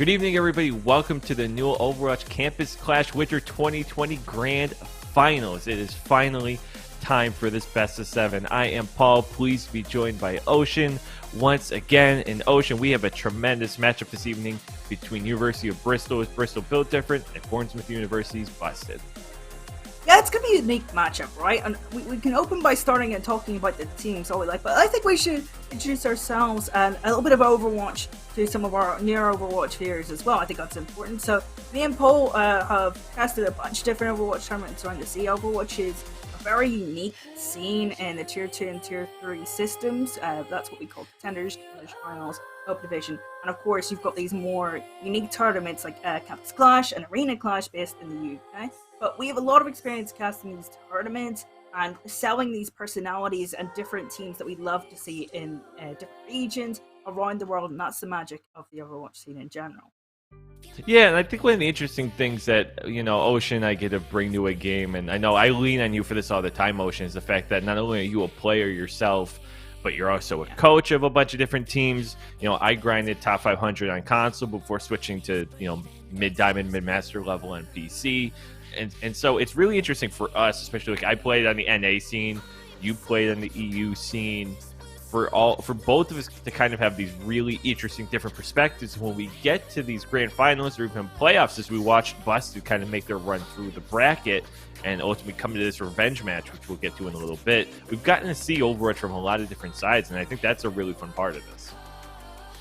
Good evening, everybody. Welcome to the new Overwatch Campus Clash Winter 2020 Grand Finals. It is finally time for this best of 7. I am Paul, pleased to be joined by Ocean once again. In Ocean, we have a tremendous matchup this evening between University of Bristol with Bristol built different and Bournemouth University's busted. Yeah, it's going to be a unique matchup, right? And we can open by starting and talking about the teams all we like, but I think we should introduce ourselves and a little bit of Overwatch to some of our near Overwatch viewers as well. I think that's important. So me and Paul have tested a bunch of different Overwatch tournaments around the sea. Overwatch is a very unique scene in the Tier 2 and Tier 3 systems. That's what we call contenders, finals, Hope Division. And of course, you've got these more unique tournaments like Campus Clash and Arena Clash based in the UK. But we have a lot of experience casting these tournaments and selling these personalities and different teams that we love to see in different regions around the world, and that's the magic of the Overwatch scene in general. Yeah, and I think one of the interesting things that, Ocean, I get to bring to a game, and I know I lean on you for this all the time, Ocean, is the fact that not only are you a player yourself, but you're also a coach of a bunch of different teams. I grinded top 500 on console before switching to, mid-diamond, mid-master level on PC. And so it's really interesting for us, especially like I played on the NA scene, you played on the EU scene, for both of us to kind of have these really interesting different perspectives when we get to these grand finals or even playoffs, as we watched Busted kind of make their run through the bracket and ultimately come to this revenge match, which we'll get to in a little bit. We've gotten to see Overwatch from a lot of different sides, and I think that's a really fun part of this.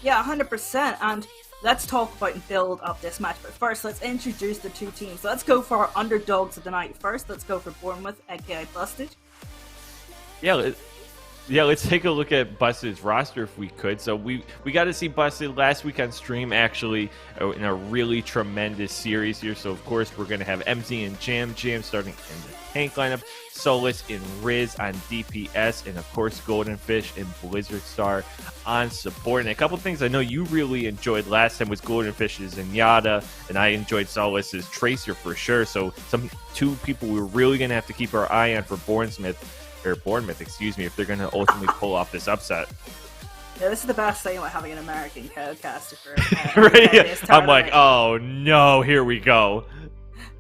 Yeah, 100%. And let's talk about and build up this match. But first, let's introduce the two teams. So let's go for our underdogs of the night first. Let's go for Bournemouth, aka Busted. Yeah, let's take a look at Busted's roster if we could. So we got to see Busted last week on stream, actually, in a really tremendous series here. So, of course, we're going to have MZ and Jam starting in the tank lineup, Solus and Riz on DPS, and, of course, Golden Fish and Blizzard Star on support. And a couple things I know you really enjoyed last time was Golden Fish's Zenyatta, and I enjoyed Solus's Tracer for sure. So two people we're really going to have to keep our eye on for Bournemouth, if they're going to ultimately pull off this upset. Yeah, this is the best thing about having an American co-caster for right? Yeah. I'm like, oh no, here we go.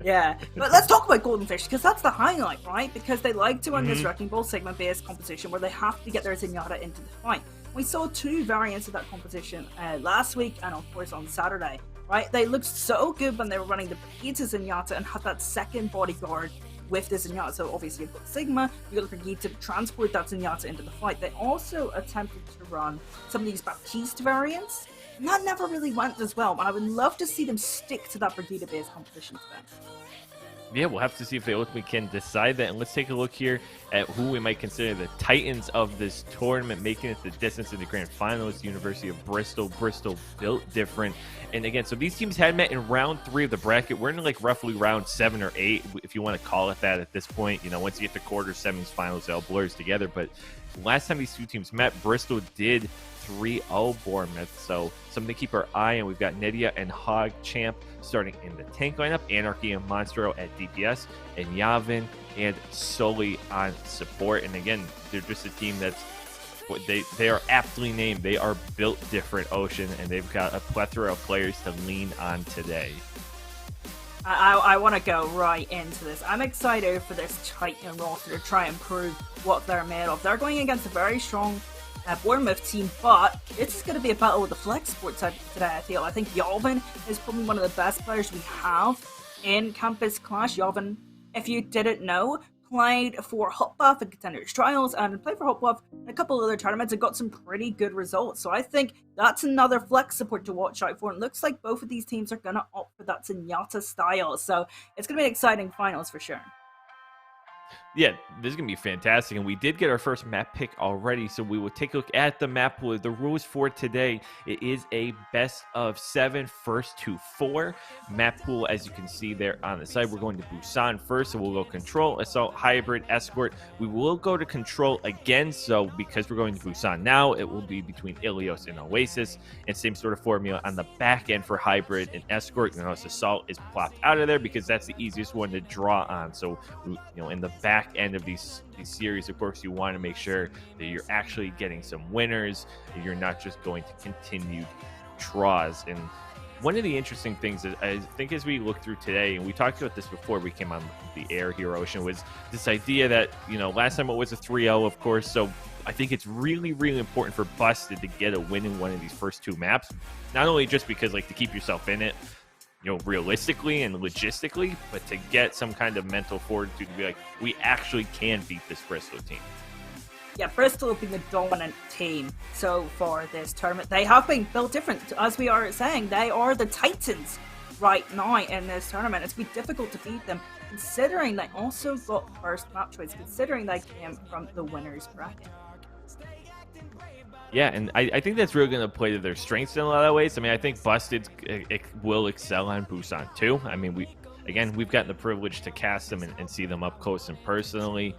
Yeah, but let's talk about Golden Fish, because that's the highlight, right? Because they like to run this Wrecking Ball Sigma-based composition where they have to get their Zenyatta into the fight. We saw two variants of that composition last week and, of course, on Saturday, right? They looked so good when they were running the Brigitte Zenyatta and had that second bodyguard with the Zenyatta. So obviously you've got Sigma, you've got the Brigitte to transport that Zenyatta into the fight. They also attempted to run some of these Baptiste variants, and that never really went as well. And I would love to see them stick to that Brigitte-based composition today. Yeah, we'll have to see if they ultimately can decide that. And let's take a look here at who we might consider the titans of this tournament, making it the distance to the grand finals. University of Bristol. Bristol built different. And again, so these teams had met in round 3 of the bracket. We're in like roughly round 7 or 8, if you want to call it that at this point. Once you get to quarters, semis, finals, it all blurs together. But last time these two teams met, Bristol did 3-0 Bournemouth, so something to keep our eye on. We've got Nydia and Hog Champ starting in the tank lineup, Anarchy and Monstro at DPS, and Yavin and Sully on support. And again, they're just a team that's they are aptly named. They are built different, Ocean, and they've got a plethora of players to lean on today. I want to go right into this. I'm excited for this Titan roster to try and prove what they're made of. They're going against a very strong Bournemouth team, but it's going to be a battle with the flex sport side today, I feel. I think Yavin is probably one of the best players we have in Campus Clash. Yavin, if you didn't know, played for Hotbuff and Contenders Trials and played for Hotbuff in a couple of other tournaments and got some pretty good results. So I think that's another flex support to watch out for. And it looks like both of these teams are going to opt for that Zenyatta style. So it's going to be an exciting finals for sure. Yeah, this is going to be fantastic, and we did get our first map pick already, so we will take a look at the map pool. The rules for today, it is a best of 7, first to 4 map pool. As you can see there on the side, we're going to Busan first, so we'll go Control, Assault, Hybrid, Escort. We will go to Control again, so because we're going to Busan now, it will be between Ilios and Oasis, and same sort of formula on the back end for Hybrid and Escort. You notice Assault is plopped out of there because that's the easiest one to draw on. So, in the back end of these series, of course, you want to make sure that you're actually getting some winners, and you're not just going to continue draws. And one of the interesting things is, I think, as we look through today, and we talked about this before we came on the air here, Ocean, was this idea that, last time it was a 3-0, of course. So I think it's really, really important for Busted to get a win in one of these first two maps. Not only just because, to keep yourself in it, realistically and logistically, but to get some kind of mental fortitude to be like, we actually can beat this Bristol team. Yeah, Bristol have been the dominant team so far this tournament. They have been built different. As we are saying, they are the Titans right now in this tournament. It's been difficult to beat them, considering they also got first match wins, considering they came from the winner's bracket. Yeah, and I think that's really going to play to their strengths in a lot of ways. I mean, I think Busted will excel on Busan too. I mean, we've gotten the privilege to cast them and see them up close and personally.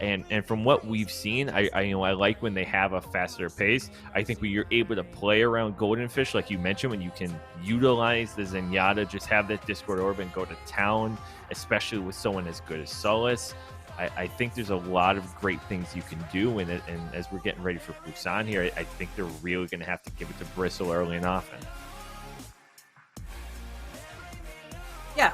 And from what we've seen, I like when they have a faster pace. I think when you're able to play around Goldenfish, like you mentioned, when you can utilize the Zenyatta, just have that Discord Orb and go to town, especially with someone as good as Solus. I think there's a lot of great things you can do, and as we're getting ready for Busan here, I think they're really going to have to give it to Bristol early and often. Yeah,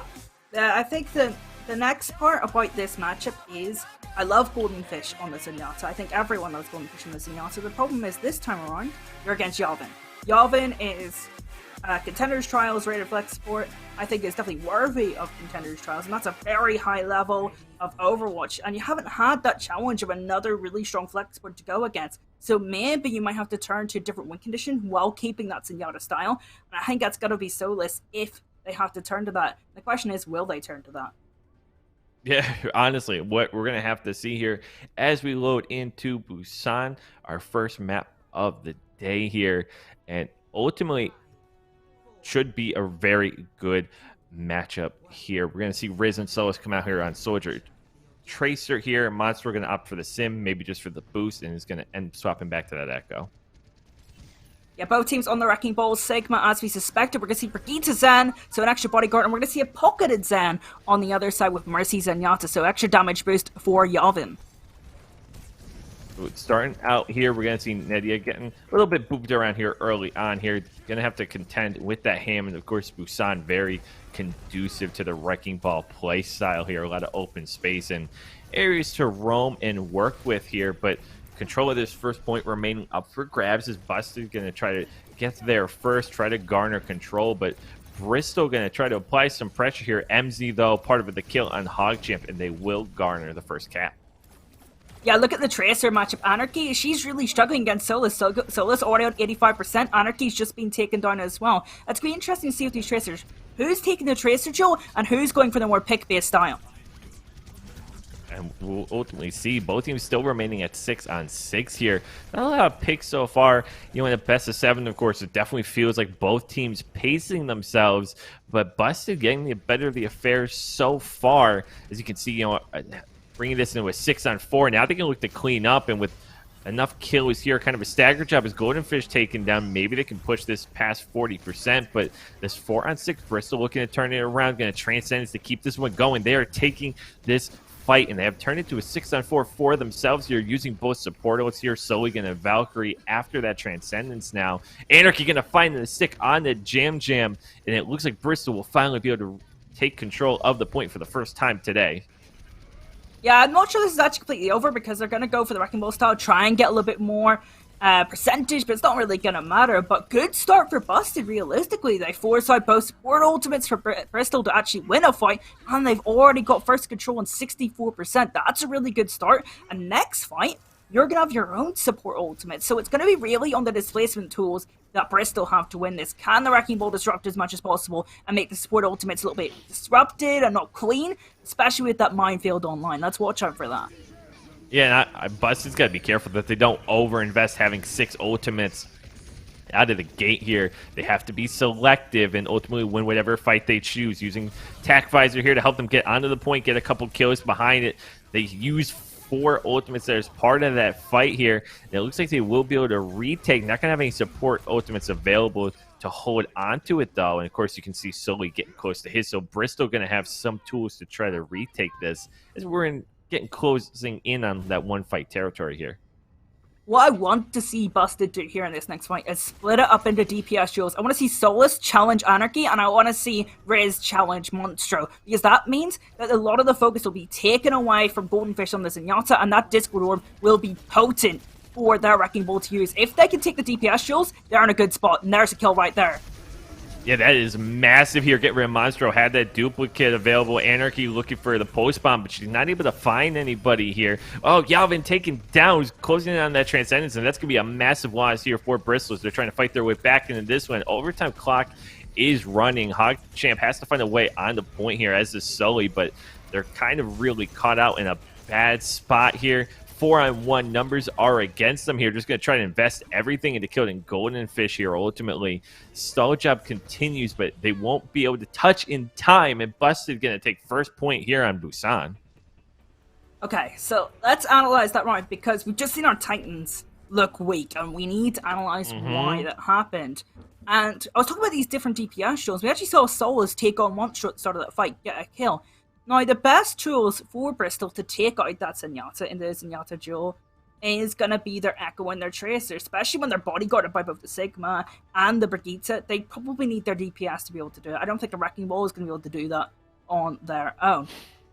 I think the next part about this matchup is I love Goldenfish on the Zenyatta. I think everyone loves Goldenfish on the Zenyatta. The problem is this time around, you're against Yavin. Yavin is Contenders Trials rated flex support. I think is definitely worthy of Contenders Trials, and that's a very high level of Overwatch, and you haven't had that challenge of another really strong flex support to go against. So maybe you might have to turn to a different win condition while keeping that Zenyatta style, and I think that's got to be Solus if they have to turn to that. The question is, will they turn to that? Yeah, honestly, what we're going to have to see here as we load into Busan, our first map of the day here, and ultimately should be a very good matchup here. We're going to see Riz and Solus come out here on Soldier. Tracer here, Monster going to opt for the Sim, maybe just for the boost, and is going to end swapping back to that Echo. Yeah, both teams on the Wrecking Ball. Sigma, as we suspected, we're going to see Brigitte Zan, so an extra bodyguard, and we're going to see a pocketed Zan on the other side with Mercy Zenyatta, so extra damage boost for Yavin. Starting out here, we're going to see Nedia getting a little bit booped around here early on here. Going to have to contend with that ham, and of course, Busan very conducive to the Wrecking Ball play style here. A lot of open space and areas to roam and work with here, but control of this first point remaining up for grabs as Busted going to try to get there first, try to garner control, but Bristol going to try to apply some pressure here. MZ, though, part of the kill on Hogchamp, and they will garner the first cap. Yeah, look at the Tracer matchup. Anarchy, she's really struggling against Solus. Solus already at 85%. Anarchy's just been taken down as well. It's going to be interesting to see with these Tracers. Who's taking the Tracer, Joe, and who's going for the more pick-based style? And we'll ultimately see both teams still remaining at 6-on-6 here. Not a lot of picks so far. In the best of 7, of course, it definitely feels like both teams pacing themselves, but Busted getting the better of the affair so far. As you can see, bringing this into a 6-on-4. Now they can look to clean up, and with enough kills here, kind of a stagger job as Goldenfish taken down. Maybe they can push this past 40%, but this 4-on-6 Bristol looking to turn it around, going to transcend to keep this one going. They are taking this fight, and they have turned it to a 6-on-4 for themselves here, using both support ults here. Slowly going to Valkyrie after that Transcendence now. Anarchy going to find the stick on the Jam, and it looks like Bristol will finally be able to take control of the point for the first time today. Yeah, I'm not sure this is actually completely over because they're going to go for the Wrecking Ball style, try and get a little bit more percentage, but it's not really going to matter. But good start for Busted, realistically. They forced out both support ultimates for Bristol to actually win a fight, and they've already got first control on 64%. That's a really good start. And next fight, you're going to have your own support ultimate. So it's going to be really on the displacement tools that Bristol have to win this. Can the Wrecking Ball disrupt as much as possible and make the support ultimates a little bit disrupted and not clean, especially with that minefield online? Let's watch out for that. Yeah, and Busted's got to be careful that they don't overinvest having 6 ultimates out of the gate here. They have to be selective and ultimately win whatever fight they choose, using Tac Visor here to help them get onto the point, get a couple kills behind it. They use 4 ultimates as part of that fight here. And it looks like they will be able to retake. Not going to have any support ultimates available to hold onto it, though. And, of course, you can see Sully getting close to his. So Bristol going to have some tools to try to retake this as we're getting closing in on that one fight territory here. What I want to see Busted do here in this next fight is split it up into DPS duels. I want to see Solus challenge Anarchy, and I want to see Riz challenge Monstro, because that means that a lot of the focus will be taken away from Goldenfish on the Zenyatta, and that Discord Orb will be potent for their Wrecking Ball to use. If they can take the DPS duels, they're in a good spot, and there's a kill right there. Yeah, that is massive here. Get rid of Monstro. Had that duplicate available. Anarchy looking for the post bomb, but she's not able to find anybody here. Oh, Yalvin taken down. He's closing in on that Transcendence, and that's going to be a massive loss here for Bristol. They're trying to fight their way back into this one. Overtime clock is running. Hogchamp has to find a way on the point here, as is Sully, but they're kind of really caught out in a bad spot here. 4-on-1 numbers are against them here. Just going to try to invest everything into killing Golden Fish here. Ultimately, stall job continues, but they won't be able to touch in time. And Busted going to take first point here on Busan. Okay, so let's analyze that right, because we've just seen our Titans look weak, and we need to analyze why that happened. And I was talking about these different DPS shows. We actually saw Solus take on Monstro at the start of that fight, get a kill. Now, the best tools for Bristol to take out that Zenyatta in the Zenyatta duel is going to be their Echo and their Tracer, especially when they're bodyguarded by both the Sigma and the Brigitte. They probably need their DPS to be able to do it. I don't think the Wrecking Ball is going to be able to do that on their own.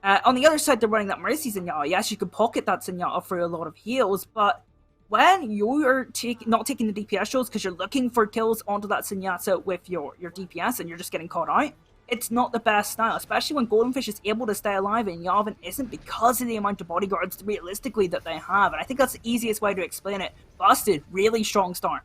On the other side, they're running that Mercy Zenyatta. Yes, you can pocket that Zenyatta for a lot of heals, but when you're not taking the DPS shows because you're looking for kills onto that Zenyatta with your DPS and you're just getting caught out, it's not the best style, especially when Goldenfish is able to stay alive and Yavin isn't, because of the amount of bodyguards realistically that they have. And I think that's the easiest way to explain it. Busted, really strong start.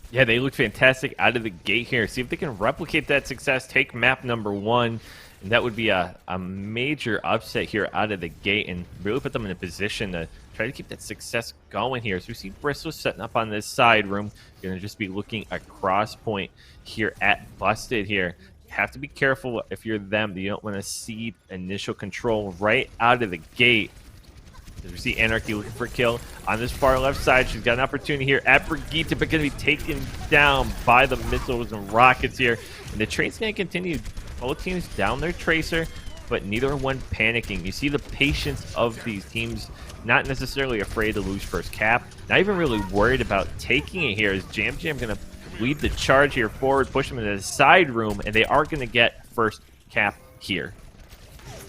Yeah, they look fantastic out of the gate here. See if they can replicate that success, take map number 1, and that would be a major upset here out of the gate and really put them in a position to try to keep that success going here. So we see Bristol setting up on this side room. Going to just be looking across point here at Busted here. Have to be careful if you're them. You don't want to cede initial control right out of the gate. As we see Anarchy looking for a kill on this far left side. She's got an opportunity here at Brigitte, but going to be taken down by the missiles and rockets here. And the trade's going to continue. Both teams down their Tracer, but neither one panicking. You see the patience of these teams, not necessarily afraid to lose first cap, not even really worried about taking it here. As Jam going to lead the charge here forward, push them into the side room, and they are going to get first cap here.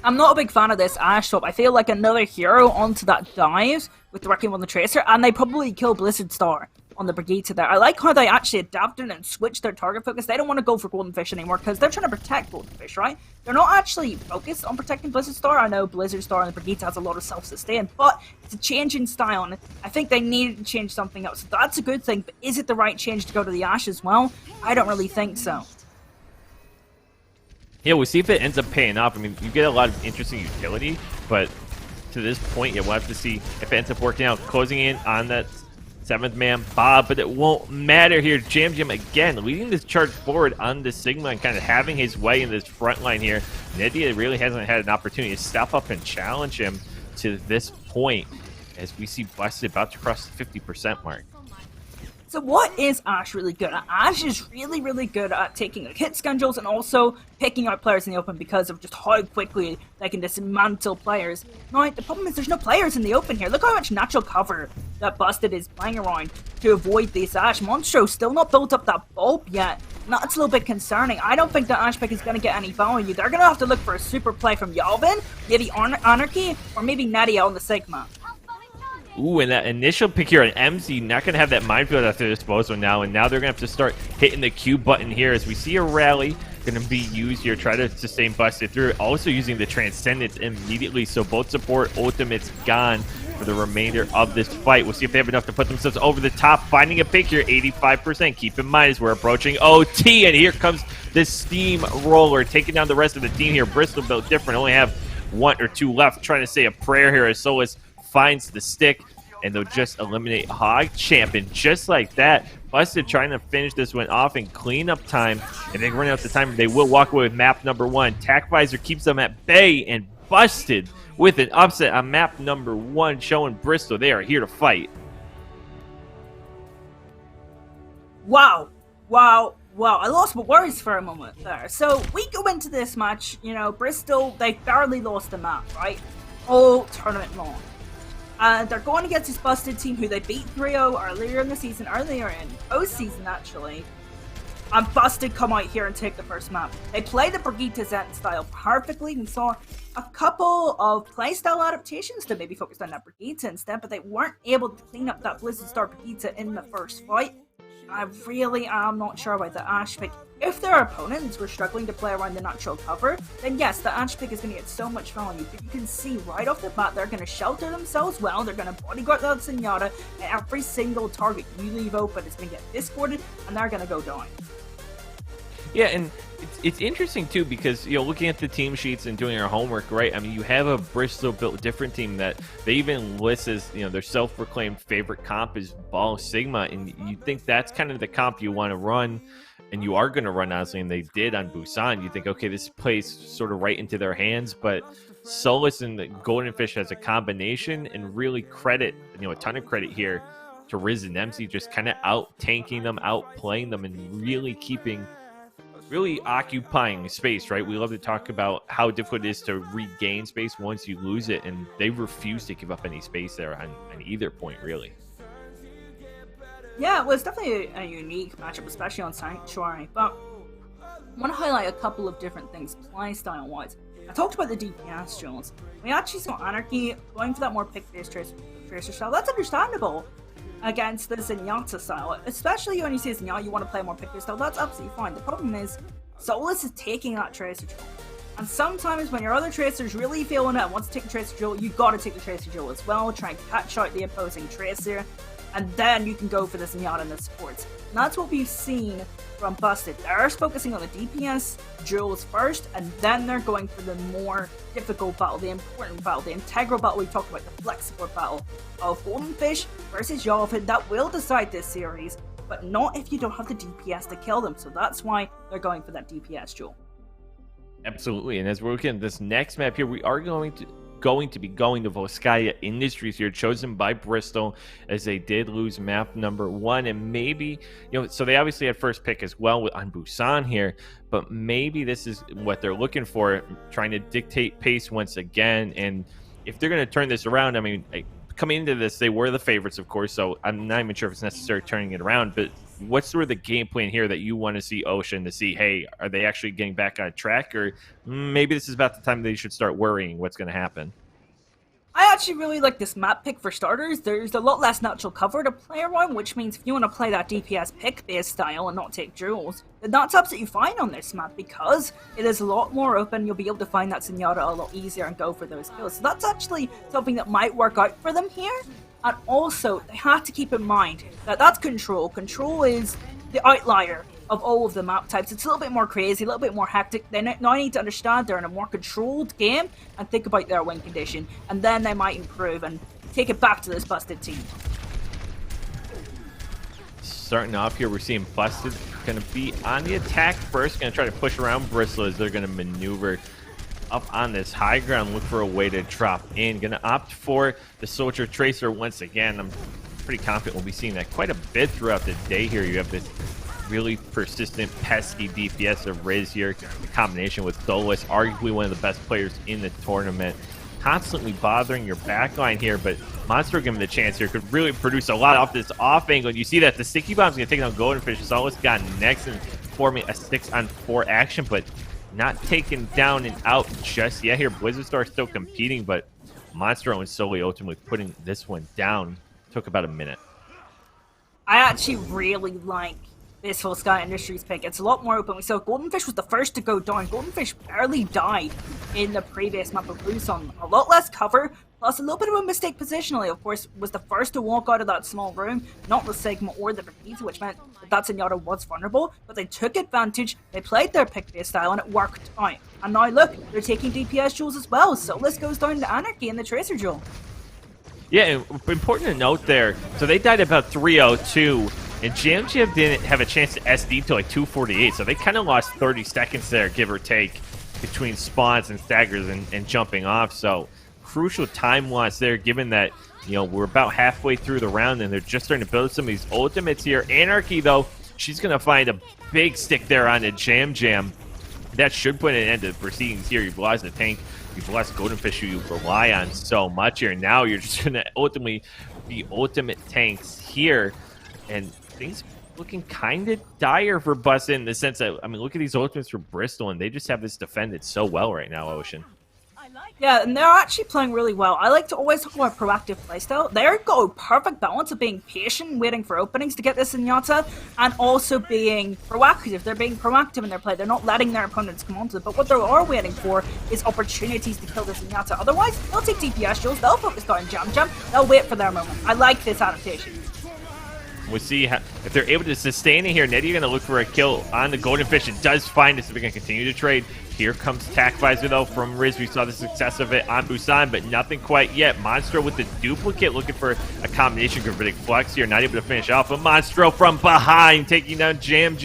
I'm not a big fan of this Ash swap. I feel like another hero onto that dive with the Wrecking on the Tracer, and they probably kill Blizzard Star on the Brigitte there. I like how they actually adapted and switched their target focus. They don't want to go for Goldenfish anymore because they're trying to protect Goldenfish, right? They're not actually focused on protecting Blizzard Star. I know Blizzard Star and the Brigitte has a lot of self-sustain, but it's a change in style, and I think they needed to change something else. So that's a good thing, but is it the right change to go to the Ashe as well? I don't really think so. Yeah, we'll see if it ends up paying off. I mean, you get a lot of interesting utility, but to this point, yeah, we'll have to see if it ends up working out. Closing in on that 7th man, Bob, but it won't matter here. Jam again, leading this charge forward on the Sigma and kind of having his way in this front line here. Nedia really hasn't had an opportunity to step up and challenge him to this point as we see Busted about to cross the 50% mark. So what is Ashe really good at? Ashe is really, really good at taking like, hit schedules and also picking out players in the open because of just how quickly they can dismantle players. Now, the problem is there's no players in the open here. Look how much natural cover that Busted is playing around to avoid this Ashe. Monstro still not built up that bulb yet. That's a little bit concerning. I don't think that Ashe pick is going to get any value. They're going to have to look for a super play from Yalvin, maybe Anarchy, or maybe Nadia on the Sigma. Ooh, and that initial pick here on MZ, not going to have that minefield at their disposal now, and now they're going to have to start hitting the Q button here as we see a rally going to be used here, try to sustain Busted through, also using the Transcendence immediately, so both support ultimates gone for the remainder of this fight. We'll see if they have enough to put themselves over the top, finding a pick here, 85%. Keep in mind as we're approaching OT, and here comes the steamroller, taking down the rest of the team here. Bristol built different, only have 1 or 2 left, trying to say a prayer here as Solus finds the stick, and they'll just eliminate Hogchamp. And just like that, Busted trying to finish this one off in cleanup time, and they run out the time. They will walk away with map number 1. Tac Visor keeps them at bay, and Busted with an upset on map number 1, showing Bristol they are here to fight. Wow. I lost my words for a moment there. So we go into this match, you know, Bristol, they barely lost the map, right? All tournament long. And they're going against this busted team who they beat 3-0 earlier in the season, earlier in postseason actually. And Busted come out here and take the first map. They play the Brigitte Zen style perfectly. We saw a couple of playstyle adaptations that maybe focused on that Brigitte instead, but they weren't able to clean up that Blizzard Star Brigitte in the first fight. I really am not sure about the Ashe pick. If their opponents were struggling to play around the natural cover, then yes, the Ashe pick is going to get so much value. But you can see right off the bat, they're going to shelter themselves well, they're going to bodyguard that Zenyatta, and every single target you leave open is going to get discorded, and they're going to go down. Yeah, and it's interesting too because looking at the team sheets and doing our homework, right? I mean, you have a Bristol-built different team that they even list as their self-proclaimed favorite comp is Ball Sigma, and you think that's kind of the comp you want to run, and you are going to run honestly, and they did on Busan. You think, okay, this plays sort of right into their hands, but Solus and the Golden Fish has a combination, and really credit, a ton of credit here to Riz and MC just kind of out-tanking them, out-playing them, and really occupying space, right? We love to talk about how difficult it is to regain space once you lose it, and they refuse to give up any space there on either point, really. Yeah, well, it's definitely a unique matchup, especially on Sanctuary, but I want to highlight a couple of different things playstyle-wise. I talked about the DPS duels. We actually saw Anarchy going for that more pick-based tracer style. That's understandable against the Zenyatta style, especially when you say Zenyatta, you want to play more pick-based style. That's absolutely fine. The problem is, Solus is taking that tracer duel. And sometimes when your other tracer's really feeling it and wants to take the tracer duel, you gotta take the tracer duel as well, try and catch out the opposing tracer, and then you can go for the Zenyatta and the supports. And that's what we've seen from Busted. They're focusing on the DPS duels first, and then they're going for the more difficult battle, the important battle, the integral battle we talked about, the flexible battle of Golden Fish versus Yalvin. That will decide this series, but not if you don't have the DPS to kill them. So that's why they're going for that DPS duel. Absolutely, and as we're looking at this next map here, we are going to be going to Volskaya Industries here, chosen by Bristol, as they did lose map number 1, and maybe so they obviously had first pick as well on Busan here, but maybe this is what they're looking for, trying to dictate pace once again. And if they're going to turn this around, I mean, coming into this, they were the favorites, of course, so I'm not even sure if it's necessary turning it around, but what's sort of the game plan here that you want to see Ocean to see, hey, are they actually getting back on track, or maybe this is about the time they should start worrying what's going to happen? I actually really like this map pick for starters. There's a lot less natural cover to play around, which means if you want to play that DPS pick-based style and not take duels, then that's absolutely fine on this map because it is a lot more open. You'll be able to find that Zenyatta a lot easier and go for those kills. So that's actually something that might work out for them here. And also, they have to keep in mind that that's Control. Control is the outlier of all of the map types. It's a little bit more crazy, a little bit more hectic. They now need to understand they're in a more controlled game and think about their win condition, and then they might improve and take it back to this Busted team. Starting off here, we're seeing Busted going to be on the attack first, going to try to push around Bristol as they're going to maneuver up on this high ground, look for a way to drop in. Going to opt for the Soldier Tracer once again. I'm pretty confident we'll be seeing that quite a bit throughout the day here. You have this really persistent, pesky DPS of Riz here, in combination with Solus, arguably one of the best players in the tournament, constantly bothering your backline here, but Monster given the chance here could really produce a lot off this off angle. And you see that the sticky bomb's going to take down Golden Fish. Solus got next and forming a 6-on-4 action, but not taken down and out just yet here. Blizzard Star still competing, but Monster and Soli ultimately putting this one down. Took about a minute. I actually really like this Volskaya Industries pick. It's a lot more open. We saw Golden Fish was the first to go down. Golden Fish barely died in the previous map of Busan. A lot less cover, plus a little bit of a mistake positionally. Of course, was the first to walk out of that small room, not the Sigma or the Brigitte, which meant that Zenyatta was vulnerable, but they took advantage, they played their pick-based style, and it worked out. And now look, they're taking DPS duels as well, so this goes down to Anarchy in the Tracer duel. Yeah, important to note there, so they died about 302, and JamJam didn't have a chance to SD till like 248, so they kind of lost 30 seconds there, give or take, between spawns and staggers and jumping off. So crucial time loss there, given that we're about halfway through the round and they're just starting to build some of these ultimates here. Anarchy, though, she's going to find a big stick there on the JamJam. that should put an end to the proceedings here. You've lost the tank, you've lost Golden Fish, who you rely on so much here. Now you're just going to ultimately be ultimate tanks here, and things looking kind of dire for Busted in the sense that, I mean, look at these ultimates for Bristol, and they just have this defended so well right now, Ocean. Yeah, and they're actually playing really well. I like to always talk about proactive playstyle. They've got a perfect balance of being patient, waiting for openings to get this Zenyatta, and also being proactive. They're being proactive in their play. They're not letting their opponents come onto it, but what they are waiting for is opportunities to kill this Zenyatta. Otherwise, they'll take DPS kills, they'll focus down Jam, they'll wait for their moment. I like this adaptation. We'll see if they're able to sustain it here. Netty going to look for a kill on the Golden Fish. It does find it, so they're going to continue to trade. Here comes Tac Visor, though, from Riz. We saw the success of it on Busan, but nothing quite yet. Monstro with the duplicate, looking for a combination Gravitic Flux here. Not able to finish off, but Monstro from behind, taking down Jam,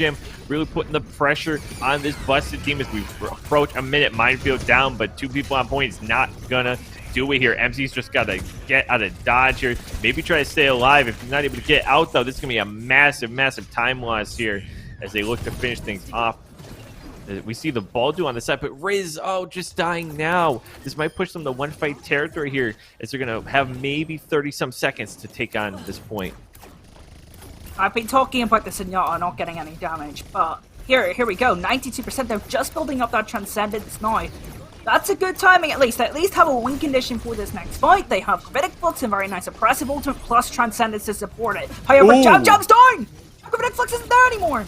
really putting the pressure on this Busted team as we approach a minute minefield down, but 2 people on point is not going to do it here. MC's just got to get out of dodge here. Maybe try to stay alive. If he's not able to get out, though, this is going to be a massive time loss here as they look to finish things off. We see the Baldu on the side, but Riz, just dying now. This might push them to one-fight territory here as they're going to have maybe 30-some seconds to take on this point. I've been talking about the Zenyatta not getting any damage, but here we go. 92%. They're just building up that Transcendence now. That's a good timing, at least. They at least have a win condition for this next fight. They have Gravitic Flux and very nice oppressive ultimate plus Transcendence to support it. However, Jam's down! Gravitic Flux isn't there anymore!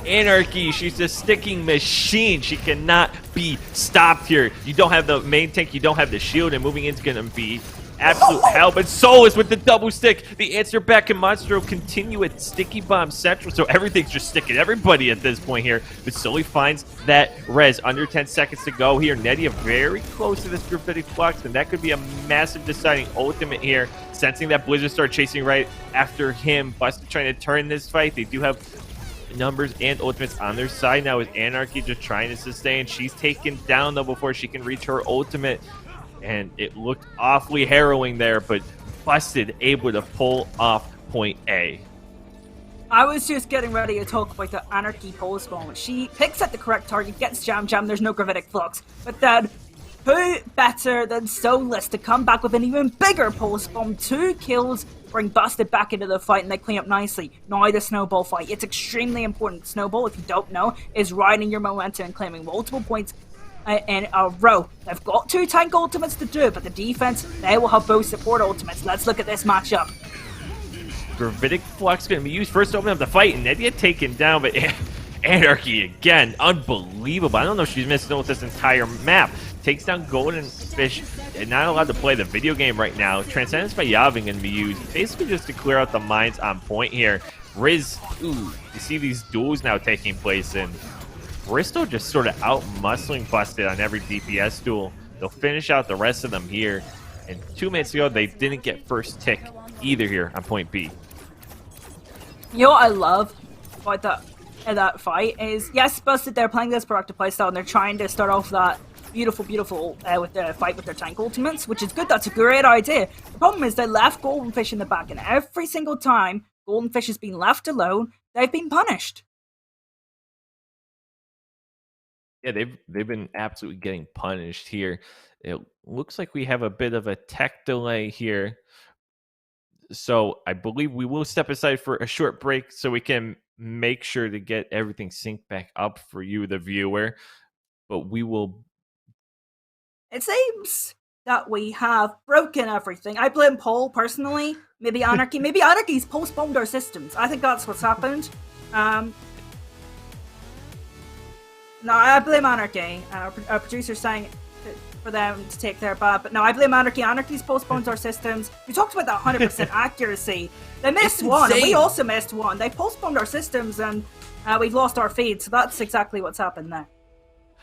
Anarchy, she's a sticking machine. She cannot be stopped here. You don't have the main tank, you don't have the shield, and moving into gonna be absolute hell. But Solus with the double stick. The answer back, and Monstro continue with Sticky Bomb Central, so everything's just sticking everybody at this point here. But Sully finds that res. Under 10 seconds to go here. Nedia very close to this Gravitic Flux, and that could be a massive deciding ultimate here. Sensing that Blizzard start chasing right after him. Busted trying to turn this fight. They do have numbers and ultimates on their side now, with Anarchy just trying to sustain. She's taken down, though, before she can reach her ultimate. And it looked awfully harrowing there, but Busted able to pull off point A. I was just getting ready to talk about the Anarchy pulse moment. She picks at the correct target, gets Jam, there's no Gravitic Flux. But then, who better than Soulless to come back with an even bigger pulse bomb? 2 kills, bring Busted back into the fight, and they clean up nicely. Now the Snowball fight. It's extremely important. Snowball, if you don't know, is riding your momentum and claiming multiple points in a row. They've got 2 tank ultimates to do it, but the defense, they will have both support ultimates. Let's look at this matchup. Gravitic Flux going to be used first to open up the fight, and Nedia taken down, but Anarchy again, unbelievable. I don't know if she's missing with this entire map. Takes down Golden Fish, and not allowed to play the video game right now. Transcendence by Yavin going to be used, basically just to clear out the mines on point here. Riz, you see these duels now taking place, and Bristol just sort of out-muscling Busted on every DPS duel. They'll finish out the rest of them here, and 2 minutes ago, they didn't get first tick either here on point B. You know what I love about that fight is, yes, Busted, they're playing this proactive playstyle, and they're trying to start off that beautiful with the fight with their tank ultimates, which is good. That's a great idea. The problem is they left Golden Fish in the back, and every single time Golden Fish has been left alone, they've been punished. Yeah, they've been absolutely getting punished here. It looks like we have a bit of a tech delay here. So I believe we will step aside for a short break so we can make sure to get everything synced back up for you, the viewer. But we will... It seems that we have broken everything. I blame Paul, personally. Maybe Anarchy. Maybe Anarchy's postponed our systems. I think that's what's happened. No, I blame Anarchy. Our producer's saying for them to take their bad, but no, I blame Anarchy. Anarchy's postponed our systems. We talked about that 100% accuracy. They missed one, and we also missed one. They postponed our systems, and we've lost our feed, so that's exactly what's happened there.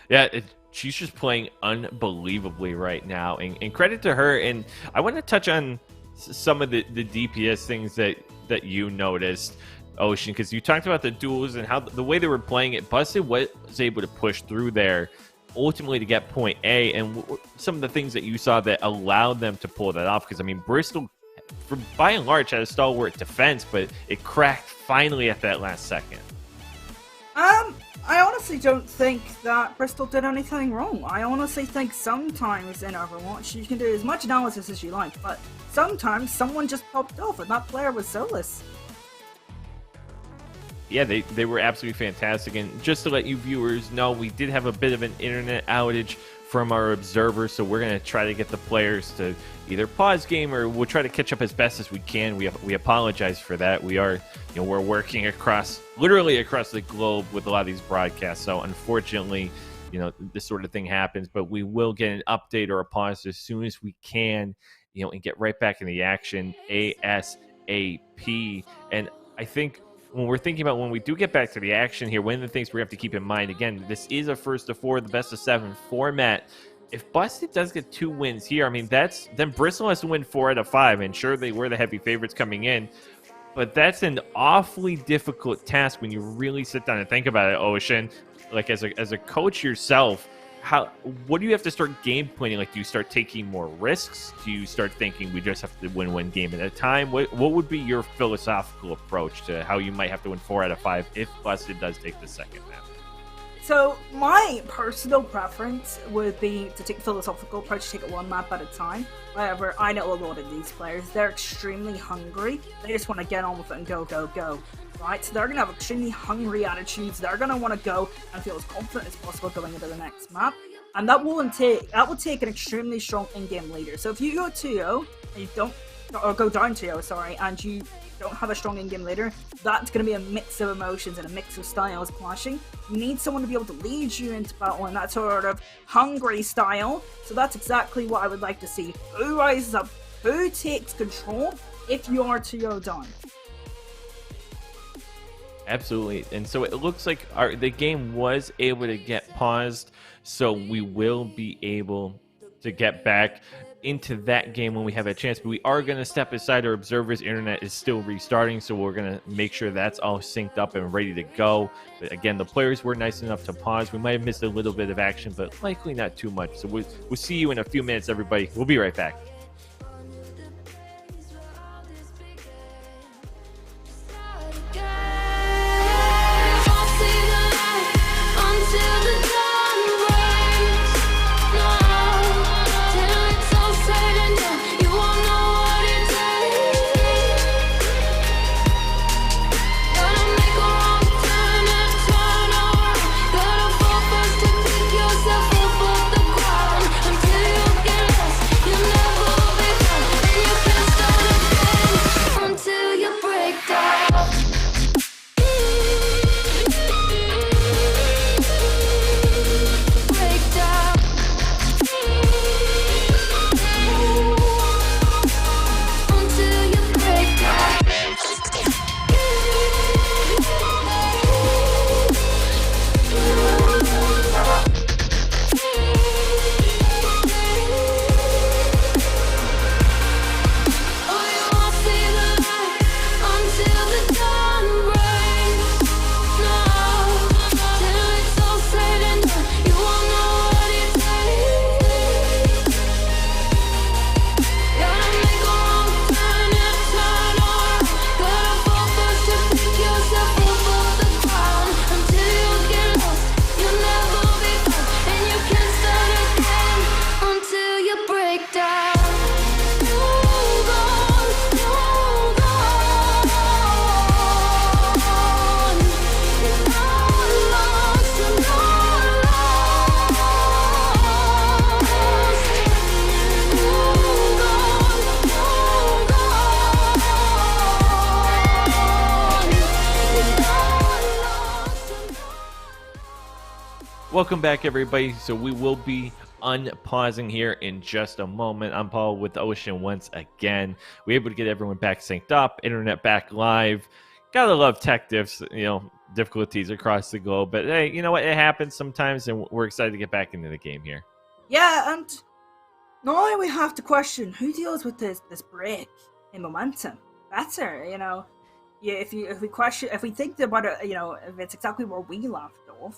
Yeah, she's just playing unbelievably right now, and credit to her. And I want to touch on some of the DPS things that you noticed, Ocean, because you talked about the duels and how the way they were playing it. Busted was able to push through there ultimately to get point A, and some of the things that you saw that allowed them to pull that off. Because I mean, Bristol, by and large, had a stalwart defense, but it cracked finally at that last second. I honestly don't think that Bristol did anything wrong. I honestly think sometimes in Overwatch you can do as much analysis as you like, but sometimes someone just popped off and that player was soulless. Yeah, they were absolutely fantastic. And just to let you viewers know, we did have a bit of an internet outage from our observers, so we're going to try to get the players to either pause game or we'll try to catch up as best as we can. We apologize for that. We are, we're working literally across the globe with a lot of these broadcasts. So unfortunately, this sort of thing happens, but we will get an update or a pause as soon as we can, and get right back in the action ASAP. And I think when we're thinking about when we do get back to the action here, one of the things we have to keep in mind, again, this is a first of 4, the best of 7 format. If Busted does get 2 wins here, I mean, then Bristol has to win 4 out of 5, and sure, they were the heavy favorites coming in, but that's an awfully difficult task when you really sit down and think about it, Ocean. Like, as a coach yourself, what do you have to start game planning? Like, do you start taking more risks? Do you start thinking we just have to win one game at a time? What would be your philosophical approach to how you might have to win 4 out of 5 if Busted does take the second map? So my personal preference would be to take a philosophical approach, take it one map at a time. However, I know a lot of these players, they're extremely hungry. They just want to get on with it and go, go, go. Right? So they're going to have extremely hungry attitudes. They're going to want to go and feel as confident as possible going into the next map. And that will take an extremely strong in-game leader. So if you go 2-0 and you don't, or go down 2-0, sorry, and you don't have a strong in-game leader, that's going to be a mix of emotions and a mix of styles clashing. You need someone to be able to lead you into battle in that sort of hungry style. So that's exactly what I would like to see. Who rises up? Who takes control if you are 2-0 down? Absolutely. And so it looks like the game was able to get paused, so we will be able to get back into that game when we have a chance. But we are going to step aside. Our observers' internet is still restarting, so we're going to make sure that's all synced up and ready to go. But again, the players were nice enough to pause. We might have missed a little bit of action, but likely not too much. So we'll see you in a few minutes, everybody. We'll be right back. Welcome back, everybody. So we will be unpausing here in just a moment. I'm Paul with Ocean once again. We're able to get everyone back synced up, internet back live. Gotta love tech difficulties across the globe. But hey, you know what? It happens sometimes, and we're excited to get back into the game here. Yeah, and now we have to question who deals with this break in momentum better. If we think about it, if it's exactly where we left off.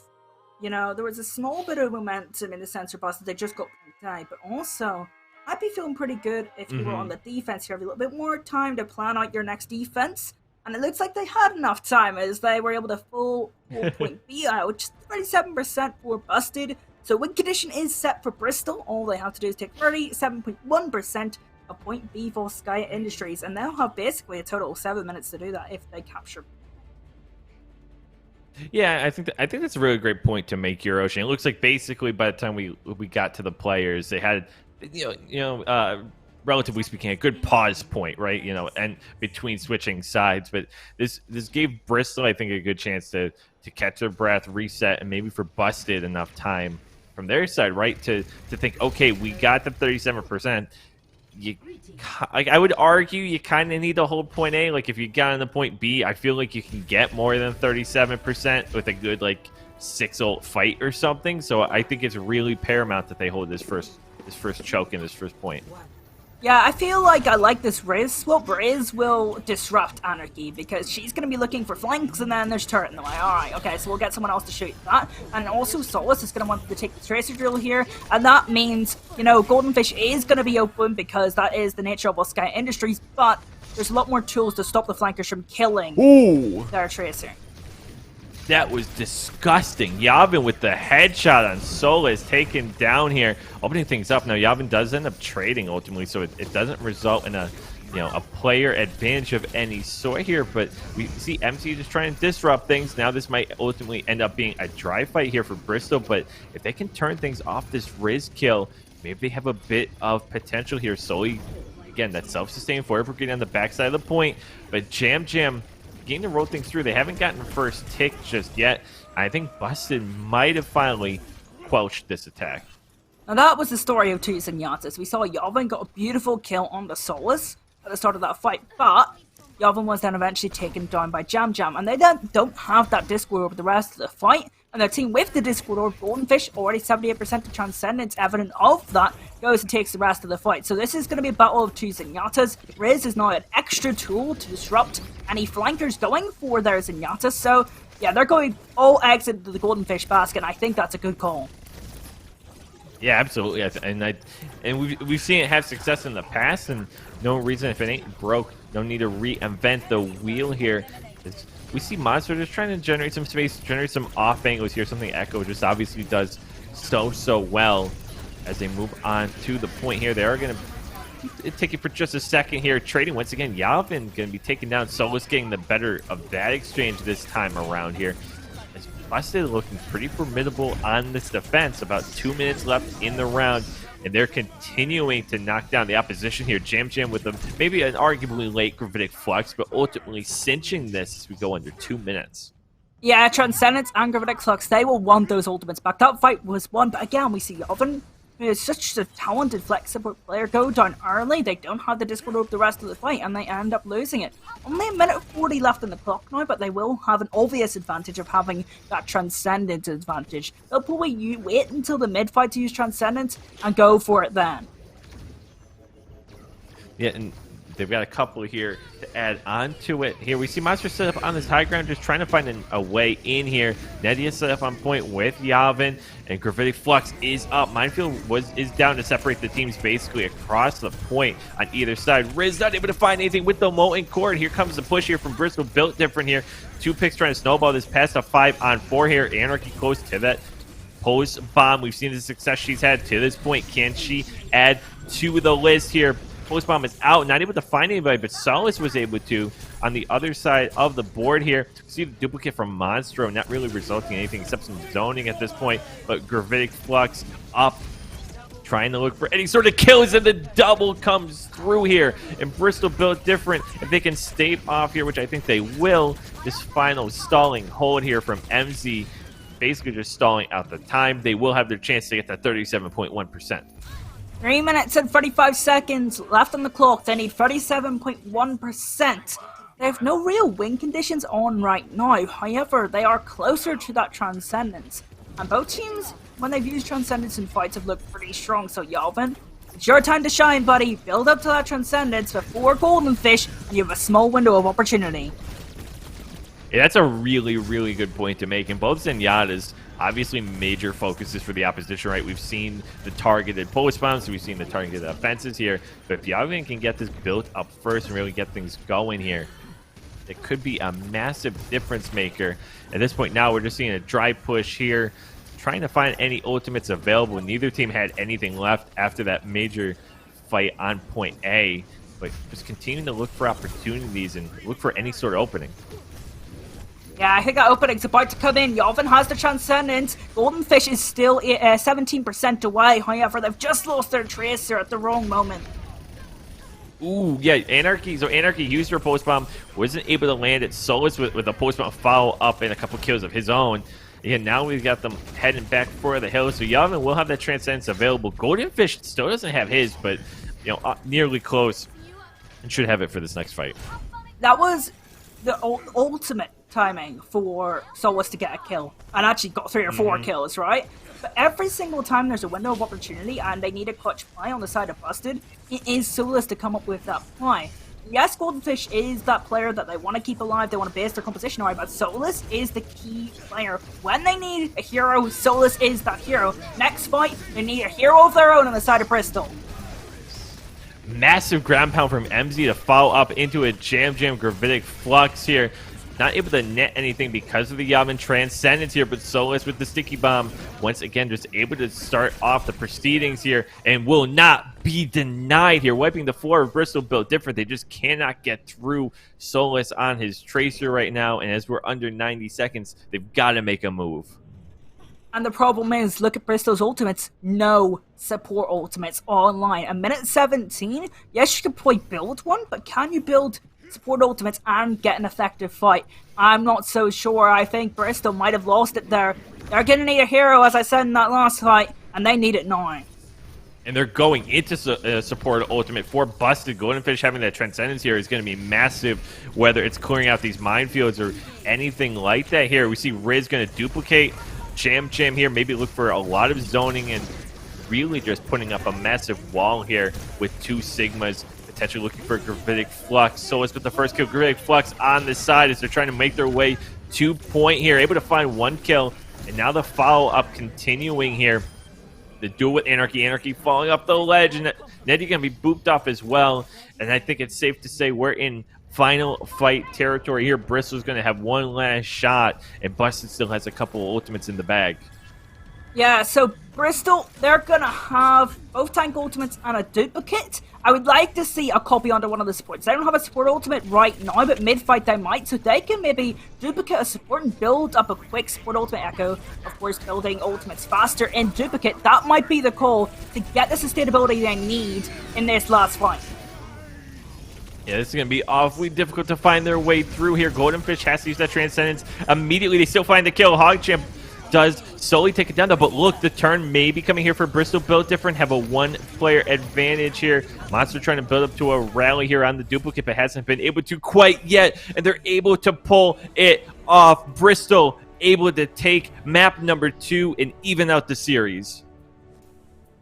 There was a small bit of momentum in the center bus that they just got down, but also, I'd be feeling pretty good if you were on the defense here, have a little bit more time to plan out your next defense, And it looks like they had enough time as they were able to full point B out, which is 37% for Busted. So win condition is set for Bristol. All they have to do is take 37.1% of point B for Sky Industries, and they'll have basically a total of 7 minutes to do that if they capture. Yeah, I think that's a really great point to make, Euroocean. It looks like basically by the time we got to the players, they had relatively speaking, a good pause point, right? And between switching sides. But this gave Bristol, I think, a good chance to catch their breath, reset, and maybe for Busted enough time from their side, right, to think, okay, we got the 37%. I would argue you kind of need to hold point A. Like, if you got on the point B, I feel like you can get more than 37% with a good, like, 6-ult fight or something. So I think it's really paramount that they hold this first choke in this first point. Yeah, I feel like I like this Riz. Well, Riz will disrupt Anarchy because she's going to be looking for flanks, and then there's turret in the way. Alright, okay, so we'll get someone else to shoot that. And also Solus is going to want to take the Tracer Drill here, and that means, Goldenfish is going to be open because that is the nature of Sky Industries, but there's a lot more tools to stop the flankers from killing their Tracer. That was disgusting. Yavin with the headshot on Solus taken down here, opening things up. Now Yavin does end up trading ultimately, so it doesn't result in a player advantage of any sort here. But we see MC just trying to disrupt things. Now this might ultimately end up being a dry fight here for Bristol. But if they can turn things off this Riz kill, maybe they have a bit of potential here. Solely, again, that self-sustained forward brigade on the backside of the point. But Jam getting to roll things through. They haven't gotten first tick just yet. I think Busted might have finally quelched this attack. Now that was the story of two Zenyatas. We saw Yavin got a beautiful kill on the Solus at the start of that fight, but Yavin was then eventually taken down by Jam, and they then don't have that Discord over the rest of the fight. And their team with the Discord orb, Goldenfish, already 78% to Transcendence, evident of that, goes and takes the rest of the fight. So this is going to be a battle of two Zenyatas. Riz is now an extra tool to disrupt any flankers going for their Zenyatas. So yeah, they're going all eggs into the Goldenfish basket, and I think that's a good call. Yeah, absolutely. And we've seen it have success in the past, and no reason, if it ain't broke, no need to reinvent the wheel here. We see Monster just trying to generate some space, generate some off angles here, something Echo just obviously does so well as they move on to the point here. They are going to take it for just a second here. Trading once again. Yavin going to be taken down. Solus getting the better of that exchange this time around here. As Busted looking pretty formidable on this defense. About 2 minutes left in the round, and they're continuing to knock down the opposition here. Jam with them, maybe an arguably late Gravitic Flux, but ultimately cinching this as we go under 2 minutes. Yeah, Transcendence and Gravitic Flux, they will want those ultimates back. That fight was won, but again, we see Yavin, who is such a talented, flexible player, go down early. They don't have the Discord orb the rest of the fight, and they end up losing it. Only a minute 40 left on the clock now, but they will have an obvious advantage of having that Transcendence advantage. They'll probably wait until the mid-fight to use Transcendence and go for it then. Yeah, and they've got a couple here to add on to it. Here we see Monster set up on this high ground, just trying to find a way in here. Nedia set up on point with Yavin, and Gravitic Flux is up. Minefield is down to separate the teams basically across the point on either side. Riz not able to find anything with the Molten Cord. Here comes the push here from Bristol, built different here. 2 picks trying to snowball this past a 5-on-4 here. Anarchy close to that post bomb. We've seen the success she's had to this point. Can she add to the list here? Post bomb is out, not able to find anybody, but Solus was able to on the other side of the board here. See the duplicate from Monstro, not really resulting in anything except some zoning at this point, but Gravitic Flux up, trying to look for any sort of kills, and the double comes through here. And Bristol built different. If they can stave off here, which I think they will, this final stalling hold here from MZ, basically just stalling out the time, they will have their chance to get that 37.1%. 3 minutes and 35 seconds left on the clock. They need 37.1%. They have no real win conditions on right now. However, they are closer to that Transcendence. And both teams, when they've used Transcendence in fights, have looked pretty strong. So Yavin, it's your time to shine, buddy. Build up to that Transcendence before Goldenfish, and you have a small window of opportunity. Yeah, that's a really, really good point to make. And both Zenyatas, obviously major focuses for the opposition, right? We've seen the targeted post bombs, we've seen the targeted offenses here. But if Yavin can get this built up first and really get things going here, that could be a massive difference maker. At this point now, we're just seeing a dry push here, trying to find any ultimates available. Neither team had anything left after that major fight on point A, but just continuing to look for opportunities and look for any sort of opening. Yeah, I think that opening's about to come in. Yavin has the Transcendence. Golden Fish is still 17% away. However, they've just lost their Tracer at the wrong moment. Ooh, yeah, Anarchy. So Anarchy used her post bomb, wasn't able to land it. Solus with a post bomb follow up and a couple kills of his own. Yeah, now we've got them heading back for the hill. So Yavin will have that Transcendence available. Golden Fish still doesn't have his, but nearly close, and should have it for this next fight. That was the ultimate timing for Solus to get a kill, and actually got 3 or 4 kills, right? But every single time there's a window of opportunity and they need a clutch play on the side of Busted, it is Solus to come up with that play. Yes, Golden Fish is that player that they want to keep alive, they want to base their composition on, but Solus is the key player. When they need a hero, Solus is that hero. Next fight, they need a hero of their own on the side of Bristol. Massive ground pound from MZ to follow up into a Jam Gravitic Flux here. Not able to net anything because of the Yavin Transcendence here, but Solus with the Sticky Bomb, once again, just able to start off the proceedings here and will not be denied here. Wiping the floor of Bristol built different. They just cannot get through Solus on his Tracer right now, and as we're under 90 seconds, they've got to make a move. And the problem is, look at Bristol's ultimates. No support ultimates online. A minute 17, yes, you can probably build one, but can you build support ultimates and get an effective fight? I'm not so sure. I think Bristol might have lost it there. They're going to need a hero, as I said in that last fight, and they need it now. And they're going into support ultimate for Busted. Golden Fish having that Transcendence here is going to be massive, whether it's clearing out these minefields or anything like that here. We see Riz going to duplicate Jam here, maybe look for a lot of zoning and really just putting up a massive wall here with 2 Sigmas, potentially looking for Gravitic Flux. Solus with the first kill, Gravitic Flux on the side as they're trying to make their way to point here, able to find 1 kill, and now the follow-up continuing here. The duel with Anarchy falling up the ledge, and Neddy going to be booped off as well, and I think it's safe to say we're in final fight territory here. Bristol's going to have one last shot, and Busted still has a couple of ultimates in the bag. Yeah, so Bristol, they're going to have both tank ultimates and a duplicate. I would like to see a copy under one of the supports. They don't have a support ultimate right now, but mid-fight they might, so they can maybe duplicate a support and build up a quick support ultimate echo. Of course, building ultimates faster in duplicate, that might be the call to get the sustainability they need in this last fight. Yeah, this is going to be awfully difficult to find their way through here. Golden Fish has to use that Transcendence. Immediately, they still find the kill. Hogchamp does solely take it down, though. But look, the turn may be coming here for Bristol. Built different, have a 1-player advantage here. Monster trying to build up to a rally here on the duplicate, but hasn't been able to quite yet. And they're able to pull it off. Bristol able to take map number 2 and even out the series.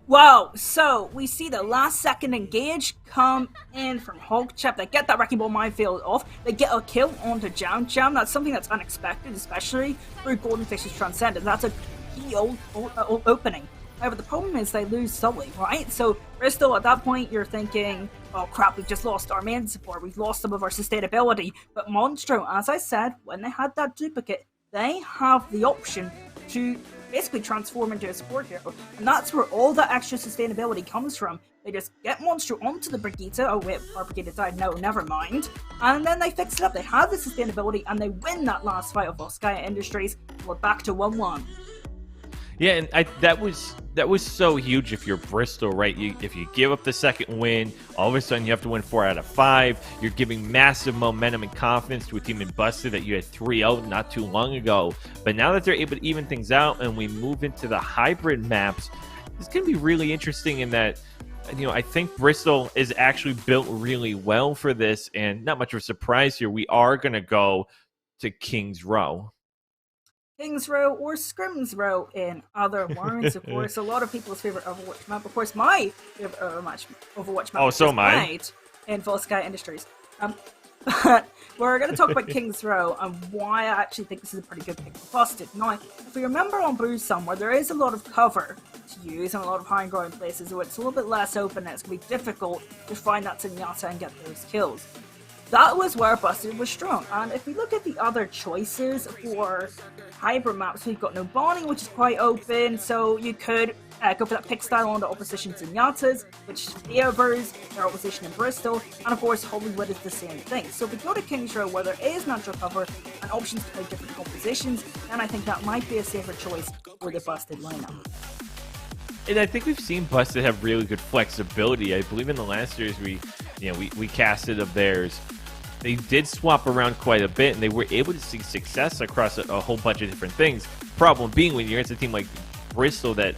Wow, so we see the last second engage come in from Hogchip. They get that Wrecking Ball minefield off. They get a kill onto Jam. That's something that's unexpected, especially through Golden Fish's Transcendence. That's a key opening. However, the problem is they lose Sully, right? So Bristol, at that point, you're thinking, oh crap, we've just lost our main support. We've lost some of our sustainability. But Monstro, as I said, when they had that duplicate, they have the option to basically transform into a support hero, and that's where all that extra sustainability comes from. They just get Monstro onto the Brigitte. Oh wait, our Brigitte died. No, never mind. And then they fix it up. They have the sustainability, and they win that last fight of Volskaya Industries. We're back to 1-1. Yeah, and that was so huge if you're Bristol, right? If you give up the second win, all of a sudden you have to win 4 out of 5. You're giving massive momentum and confidence to a team in Busted that you had 3-0 not too long ago. But now that they're able to even things out and we move into the hybrid maps, it's going to be really interesting in that, I think Bristol is actually built really well for this, and not much of a surprise here. We are going to go to King's Row. King's Row or Scrim's Row in other words, of course. A lot of people's favorite Overwatch map. Of course, my favorite Overwatch map. Oh, so mine. In Volskaya Industries. But we're going to talk about King's Row and why I actually think this is a pretty good pick for Busted. Now, if we remember on Bruise somewhere, there is a lot of cover to use and a lot of high ground places where it's a little bit less open and it's going to be difficult to find that Zenyatta and get those kills. that was where Busted was strong. And if we look at the other choices for hybrid maps, we've got Nobani, which is quite open, so you could go for that pick style on the opposition Zenyatta's, which favors their opposition in Bristol, and of course Hollywood is the same thing. So if we go to Kings Row, where there is natural cover and options to play different compositions, then I think that might be a safer choice for the Busted lineup. And I think we've seen Busted have really good flexibility. I believe in the last series we casted of theirs. They did swap around quite a bit, and they were able to see success across a whole bunch of different things. Problem being, when you're against a team like Bristol that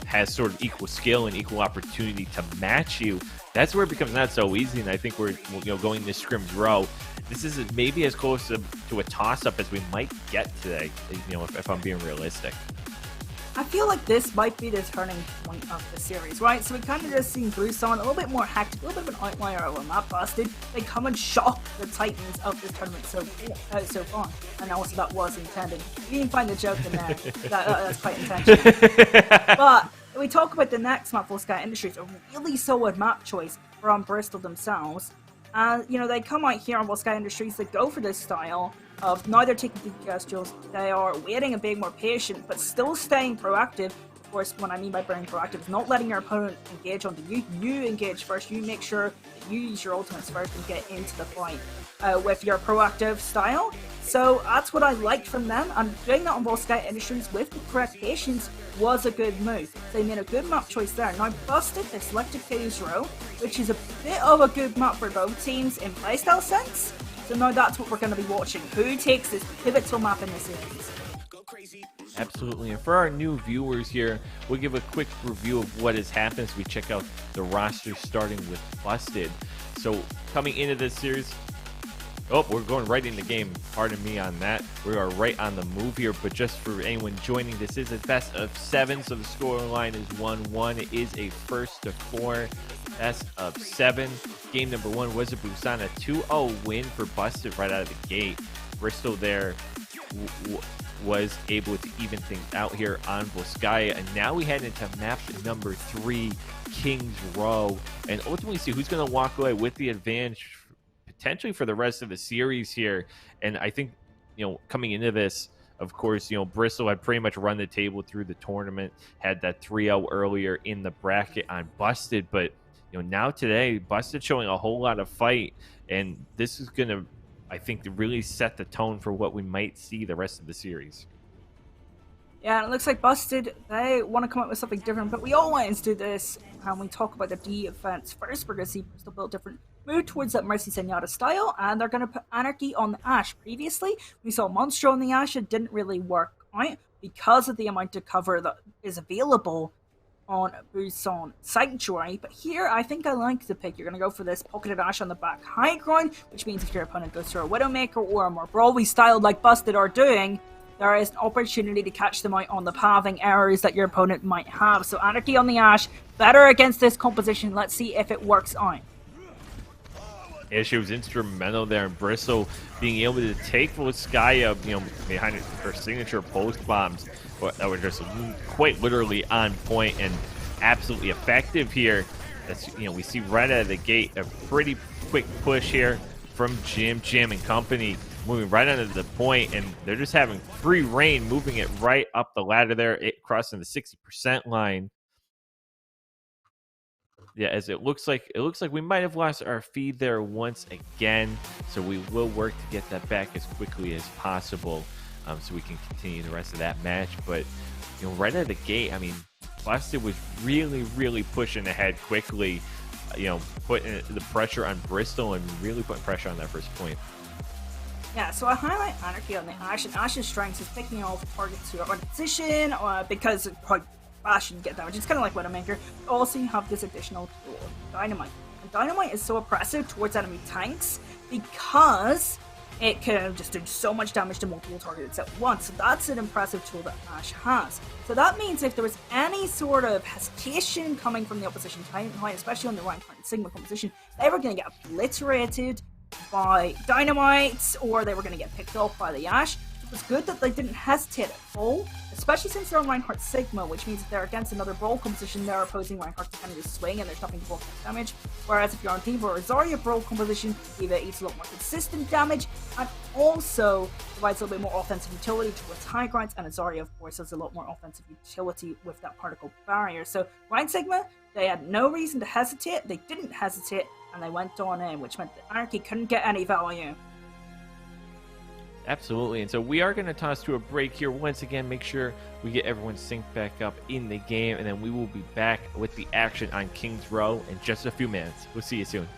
has sort of equal skill and equal opportunity to match you, that's where it becomes not so easy. And I think we're going to scrimmage row. This is maybe as close to a toss-up as we might get today, if I'm being realistic. I feel like this might be the turning point of the series, right? So we kind of just seen Busan a little bit more hectic, a little bit of an outlier of a map Busted. They come and shock the Titans of the tournament so far. And also that was intended. You didn't find the joke in there. That's quite intentional. But we talk about the next map for Sky Industries, a really solid map choice from Bristol themselves. And, they come out here on Sky Industries, they go for this style of now they're taking DPS duels, they are waiting and being more patient, but still staying proactive. Of course, what I mean by being proactive is not letting your opponent engage onto you. You engage first, you make sure that you use your ultimates first and get into the fight with your proactive style. So that's what I liked from them, and doing that on Volsky Industries with the correct patience was a good move. They made a good map choice there. Now Busted, they selected Kings Row, which is a bit of a good map for both teams in playstyle sense. So now that's what we're going to be watching. Who takes this pivotal map in the series? Absolutely. And for our new viewers here, we'll give a quick review of what has happened as we check out the roster starting with Busted. So coming into this series, we're going right in the game. Pardon me on that. We are right on the move here, but just for anyone joining, this is a best of 7, so the score line is 1-1. It is a first to 4 best of 7. Game number 1 was a Busan, a 2-0 win for Busted right out of the gate. Bristol there was able to even things out here on Volskaya, and now we head into map number 3, Kings Row, and ultimately see who's going to walk away with the advantage potentially for the rest of the series here. And I think, coming into this, of course, Bristol had pretty much run the table through the tournament, had that 3-0 earlier in the bracket on Busted, but now today, Busted showing a whole lot of fight, and this is going to, I think, to really set the tone for what we might see the rest of the series. Yeah, and it looks like Busted, they want to come up with something different, but we always do this when we talk about the defense. First, we're going to see Bristol build different, move towards that Mercy Zenyatta style, and they're going to put Anarchy on the Ashe. Previously, we saw Monstro on the Ashe. It didn't really work out because of the amount of cover that is available on Busan Sanctuary, but here I think I like the pick. You're going to go for this pocketed Ashe on the back high ground, which means if your opponent goes through a Widowmaker or a more Brawly style like Busted are doing, there is an opportunity to catch them out on the pathing errors that your opponent might have. So Anarchy on the Ashe, better against this composition. Let's see if it works out. Yeah, she was instrumental there in Bristol being able to take Volskaya, behind her signature post bombs that were just quite literally on point and absolutely effective here. That's, we see right out of the gate a pretty quick push here from Jim and company, moving right under the point, and they're just having free reign, moving it right up the ladder there, crossing the 60% line. Yeah, as it looks like we might have lost our feed there once again, so we will work to get that back as quickly as possible, so we can continue the rest of that match. But right out of the gate, I mean, Busted was really pushing ahead quickly, putting the pressure on Bristol and really putting pressure on that first point. Yeah, so I highlight Anarchy on the Ashe, and Ashe's strength is picking off targets who are on position, because Ashe shouldn't get damage. It's kind of like Widowmaker. Also, you have this additional tool, Dynamite. And Dynamite is so oppressive towards enemy tanks because it can just do so much damage to multiple targets at once. So that's an impressive tool that Ashe has. So that means if there was any sort of hesitation coming from the opposition Titan, especially on the right hand Sigma composition, they were going to get obliterated by Dynamites, or they were going to get picked off by the Ashe. It's good that they didn't hesitate at all, especially since they're on Reinhardt Sigma, which means if they're against another Brawl composition, they're opposing Reinhardt to kind of just swing and there's nothing to block that damage. Whereas if you're on D.Va or Zarya Brawl composition, D.Va eats a lot more consistent damage and also provides a little bit more offensive utility towards high grinds, and Zarya, of course, has a lot more offensive utility with that particle barrier. So Reinhardt Sigma, they had no reason to hesitate, they didn't hesitate, and they went on in, which meant that Anarchy couldn't get any value. Absolutely. And so we are going to toss to a break here. Once again, make sure we get everyone synced back up in the game, and then we will be back with the action on King's Row in just a few minutes. We'll see you soon.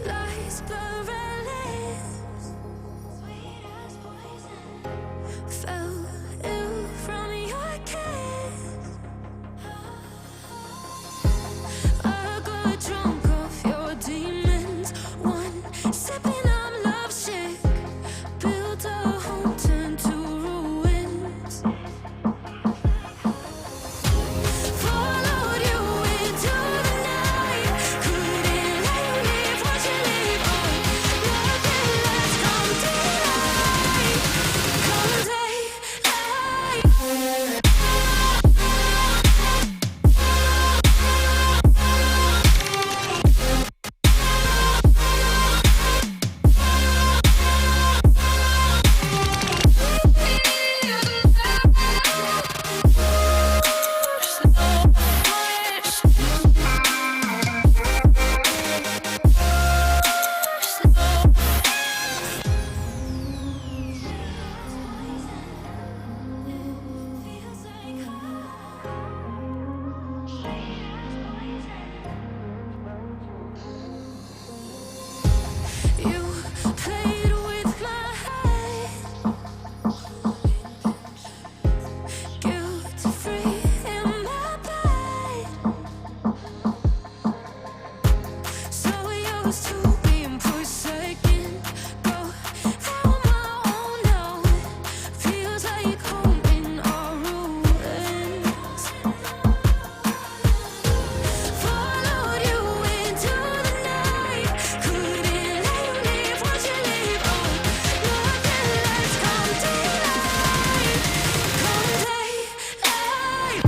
lights blur our lips. Sweet as poison. Fell ill from your kiss. I got drunk off your demons. One sipping, I'm lovesick. Built a home, turned to ruins. Followed you into the night. Couldn't let you leave, watch you leave. Oh, nothing less come to light. Come you played with my head, guilt free in my bed. So used to being forsaken, go down my own now. Feels like home in our ruins. Followed you into the night. Couldn't let you leave, watch you leave. Oh, nothing less come daylight. Come daylight.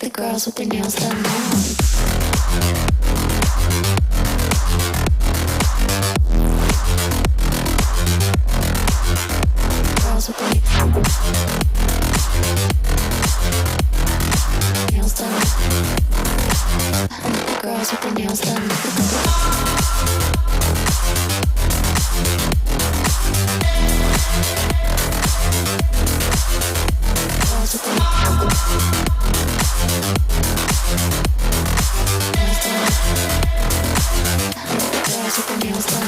the girls with their nails done now. Girls with their nails done. The girls with their nails done. Girls with their nails done.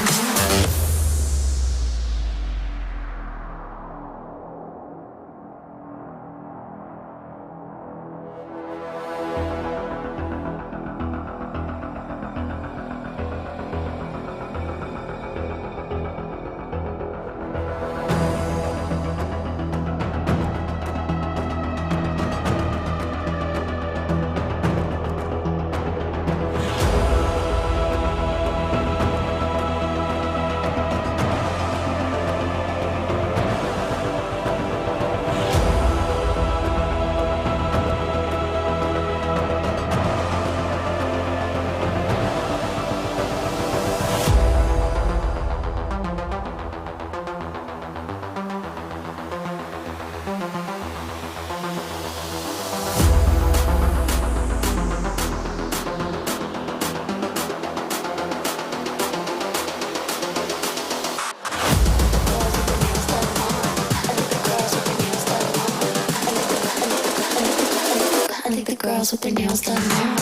I think the girls with their nails done now.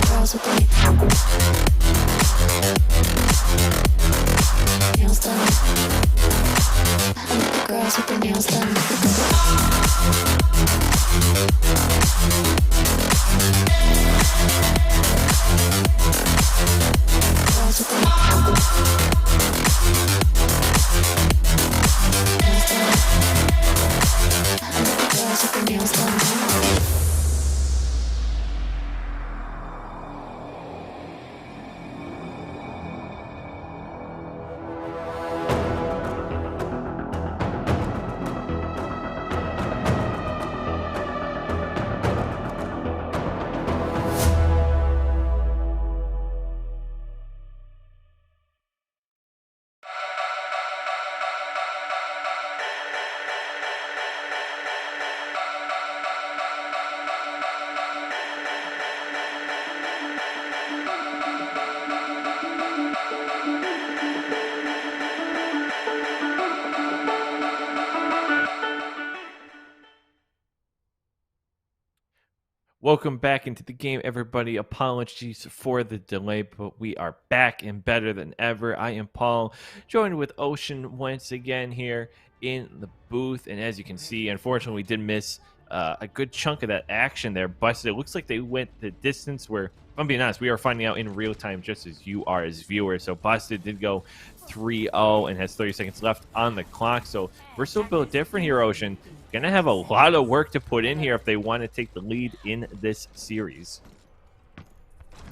Girls with their nails done. I think the girls with their nails done. Girls with their nails done. Welcome back into the game, everybody. Apologies for the delay, but we are back and better than ever. I am Paul, joined with Ocean once again here in the booth. And as you can see, unfortunately, we did miss a good chunk of that action there. Busted. It looks like they went the distance where, if I'm being honest, we are finding out in real time just as you are as viewers. So Busted did go 3-0 and has 30 seconds left on the clock. So we're still built different here, Ocean. Gonna have a lot of work to put in here if they want to take the lead in this series.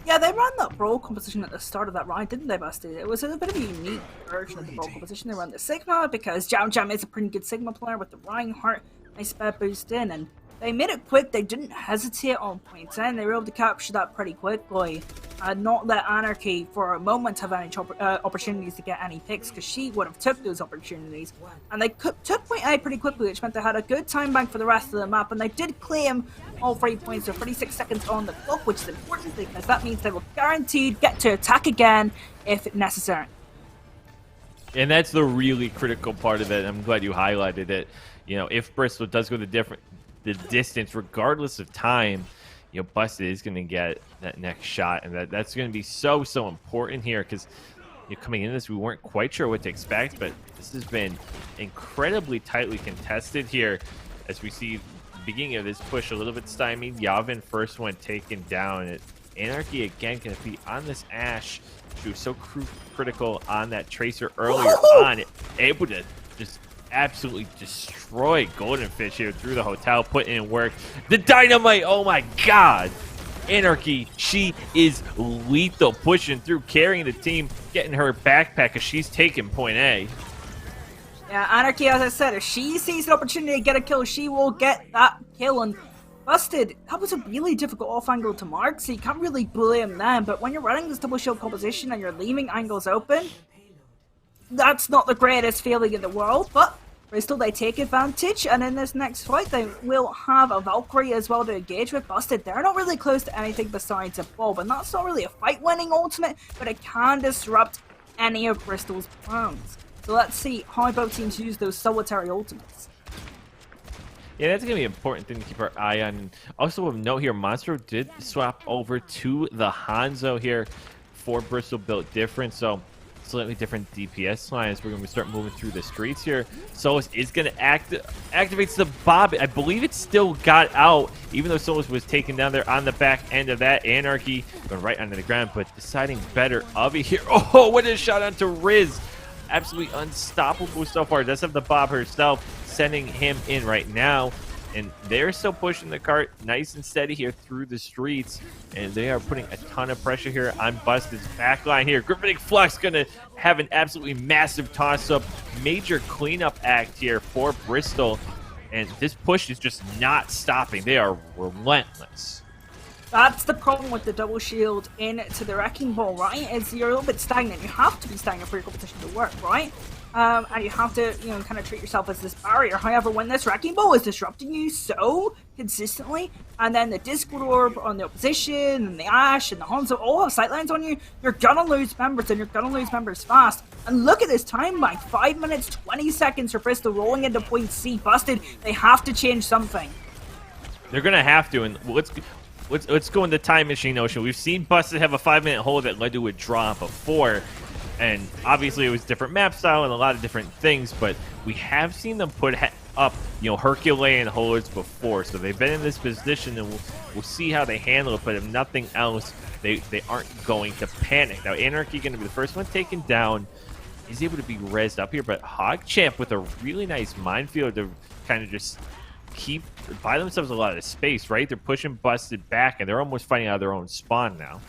Yeah, they ran that brawl competition at the start of that round, didn't they, Basti? It was a bit of a unique version of the brawl competition. They ran the Sigma because Jam Jam is a pretty good Sigma player with the Reinhardt, nice spare boost in, and they made it quick. They didn't hesitate on point 10. They were able to capture that pretty quickly and not let Anarchy for a moment have any opportunities to get any picks, because she would have took those opportunities. And they took point A pretty quickly, which meant they had a good time bank for the rest of the map, and they did claim all 3 points with 36 seconds on the clock, which is important because that means they will guaranteed get to attack again if necessary. And that's the really critical part of it. I'm glad you highlighted it. You know, if Bristol does go the distance, regardless of time, you know, Busted is going to get that next shot, and that's going to be so important here, because coming into this, we weren't quite sure what to expect, but this has been incredibly tightly contested here, as we see the beginning of this push a little bit stymied. Yavin first one taken down. Anarchy again going to be on this Ashe. She was so critical on that Tracer earlier on, able to just absolutely destroy Golden Fish here through the hotel, putting in work. The dynamite, oh my god! Anarchy, she is lethal, pushing through, carrying the team, getting her backpack as she's taking point A. Yeah, Anarchy, as I said, if she sees an opportunity to get a kill, she will get that kill. And Busted, that was a really difficult off angle to mark, so you can't really blame them. But when you're running this double shield composition and you're leaving angles open, that's not the greatest feeling in the world. But Bristol, they take advantage, and in this next fight, they will have a Valkyrie as well to engage with. Busted, they're not really close to anything besides a Bob, and that's not really a fight-winning ultimate, but it can disrupt any of Bristol's plans. So let's see how both teams use those solitary ultimates. Yeah, that's going to be an important thing to keep our eye on. Also, of note here, Monstro did swap over to the Hanzo here for Bristol built different, so slightly different DPS lines. We're going to start moving through the streets here. Solus is going to activates the Bob. I believe it still got out, even though Solus was taken down there on the back end of that. Anarchy going right onto the ground, but deciding better of it here. Oh, what a shot onto Riz. Absolutely unstoppable so far. Does have the Bob herself, sending him in right now. And they're still pushing the cart nice and steady here through the streets. And they are putting a ton of pressure here on Busted's backline here. Gravitic Flux going to have an absolutely massive toss-up. Major cleanup act here for Bristol. And this push is just not stopping. They are relentless. That's the problem with the double shield into the Wrecking Ball, right? Is you're a little bit stagnant. You have to be stagnant for your competition to work, right? And you have to, kind of treat yourself as this barrier. However, when this Wrecking Ball is disrupting you so consistently, and then the Discord Orb on the opposition, and the Ash, and the Hanzo all have sightlines on you, you're gonna lose members, and you're gonna lose members fast. And look at this timeline, 5 minutes, 20 seconds for Bristol rolling into point C. Busted, they have to change something. They're gonna have to, and let's go in the time machine ocean. We've seen Busted have a 5-minute hold that led to a draw before, and obviously it was different map style and a lot of different things, but we have seen them put up, Herculean holds before, so they've been in this position, and we'll see how they handle it. But if nothing else, they aren't going to panic. Now, Anarchy going to be the first one taken down. He's able to be rezzed up here, but HogChamp with a really nice minefield to kind of just buy themselves a lot of space, right? They're pushing Busted back, and they're almost fighting out of their own spawn now.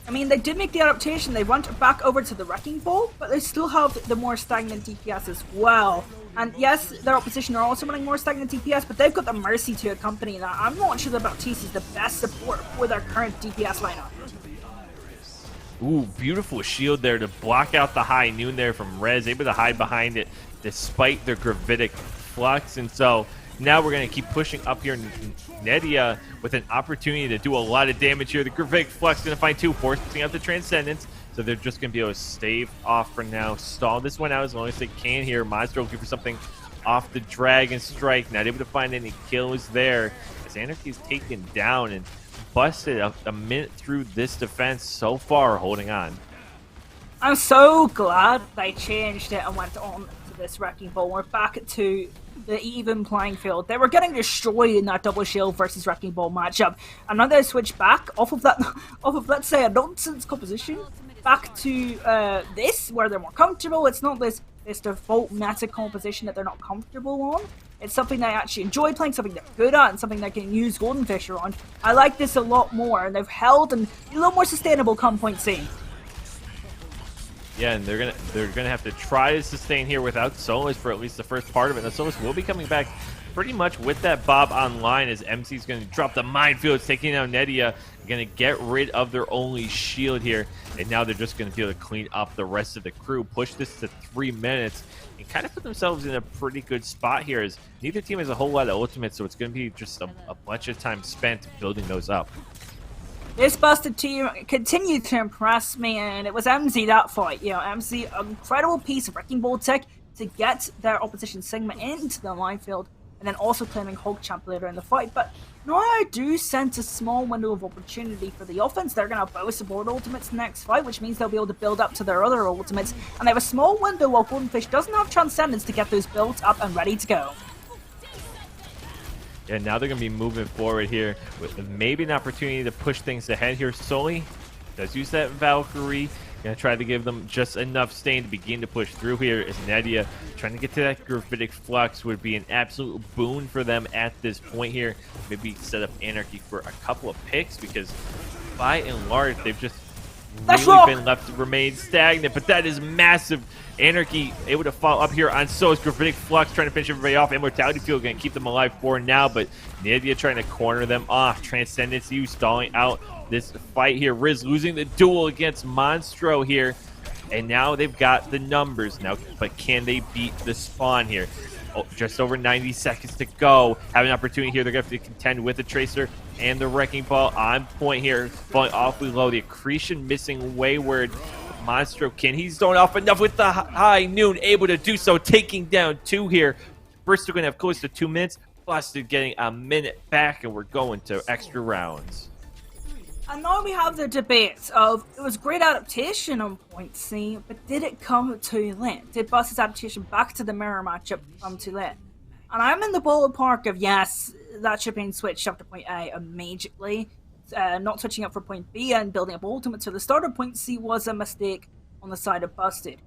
I mean, they did make the adaptation. They went back over to the Wrecking Ball, but they still have the more stagnant DPS as well. And yes, their opposition are also running more stagnant DPS, but they've got the Mercy to accompany that. I'm not sure that Baptiste is the best support for their current DPS lineup. Ooh, beautiful shield there to block out the high noon there from Rez, able to hide behind it despite their Gravitic Flux. And so now we're going to keep pushing up here. Nedia with an opportunity to do a lot of damage here. The Gravitic Flux going to find two, forcing out the Transcendence. So they're just going to be able to stave off for now. Stall this one out as long as they can here. Monster looking for something off the Dragon Strike. Not able to find any kills there as Anarchy is taken down and Busted a minute through this defense so far, holding on. I'm so glad they changed it and went on to this Wrecking Ball. We're back to the even playing field. They were getting destroyed in that double shield versus Wrecking Ball matchup, and now they switch back off of let's say a nonsense composition back to this where they're more comfortable. It's not this default meta composition that they're not comfortable on. It's something they actually enjoy playing, something they're good at, and something they can use Golden Fisher on. I like this a lot more, and they've held and a little more sustainable come point C. Yeah, and they're gonna have to try to sustain here without Solus for at least the first part of it. Now Solus will be coming back pretty much with that Bob online as MC's gonna drop the minefields, taking down Nedia, gonna get rid of their only shield here, and now they're just gonna be able to clean up the rest of the crew, push this to 3 minutes, and kind of put themselves in a pretty good spot here as neither team has a whole lot of ultimates, so it's gonna be just a bunch of time spent building those up. This Busted team continued to impress me, and it was MZ that fight. MZ, an incredible piece of Wrecking Ball tech to get their opposition Sigma into the minefield, and then also claiming HogChamp later in the fight. But now I do sense a small window of opportunity for the offense. They're going to both support ultimates next fight, which means they'll be able to build up to their other ultimates, and they have a small window while Golden Fish doesn't have Transcendence to get those built up and ready to go. And now they're going to be moving forward here with maybe an opportunity to push things ahead here. Sully does use that Valkyrie. Gonna try to give them just enough stain to begin to push through here. As Nadia trying to get to that gravitic flux would be an absolute boon for them at this point here. Maybe set up Anarchy for a couple of picks, because by and large they've just really been left to remain stagnant. But that is massive. Anarchy able to fall up here on So's gravitic flux, trying to finish everybody off. Immortality Field gonna keep them alive for now, but Nadia trying to corner them off. Transcendence U stalling out this fight here. Riz losing the duel against Monstro here, and now they've got the numbers now, but can they beat the spawn here? Oh, just over 90 seconds to go. Have an opportunity here. They're going to have to contend with the Tracer and the Wrecking Ball on point here. Falling awfully low. The Accretion missing Wayward. Monstro can. He's thrown off enough with the high noon. Able to do so. Taking down 2 here. Bristol going to have close to 2 minutes. Busted getting a minute back, and we're going to extra rounds. And now we have the debate of, it was great adaptation on point C, but did it come too late? Did Bus's adaptation back to the mirror matchup come too late? And I'm in the ballpark of, yes, that should have been switched up to point A immediately, not switching up for point B and building up ultimate. So the start of point C was a mistake on the side of Busted.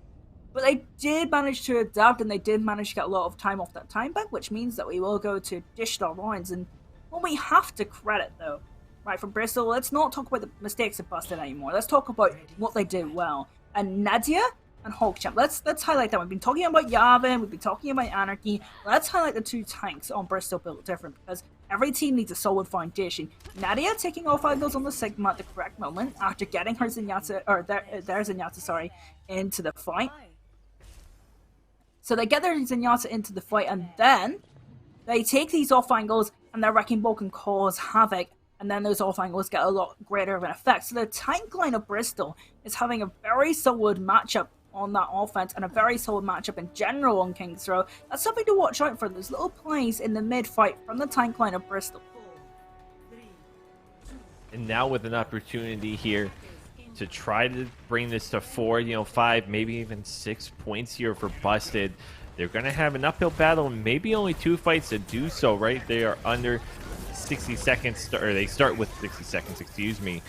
But they did manage to adapt, and they did manage to get a lot of time off that time bank, which means that we will go to additional rounds. And what we have to credit, though, right, from Bristol, let's not talk about the mistakes of Busted anymore. Let's talk about what they did well. And Nadia and Hawkchamp, let's highlight that. We've been talking about Yavin, we've been talking about Anarchy. Let's highlight the 2 tanks on Bristol built different, because every team needs a solid foundation. Nadia taking off angles on the Sigma at the correct moment after getting her Zenyatta, or their Zenyatta, sorry, into the fight. So they get their Zenyatta into the fight, and then they take these off angles, and their Wrecking Ball can cause havoc. And then those off angles get a lot greater of an effect. So the tank line of Bristol is having a very solid matchup on that offense, and a very solid matchup in general on King's Row. That's something to watch out for. Those little plays in the mid fight from the tank line of Bristol. And now with an opportunity here to try to bring this to 4, 5, maybe even 6 points here for Busted. They're going to have an uphill battle, and maybe only 2 fights to do so, right? They are under 60 seconds, or they start with 60 seconds, excuse me.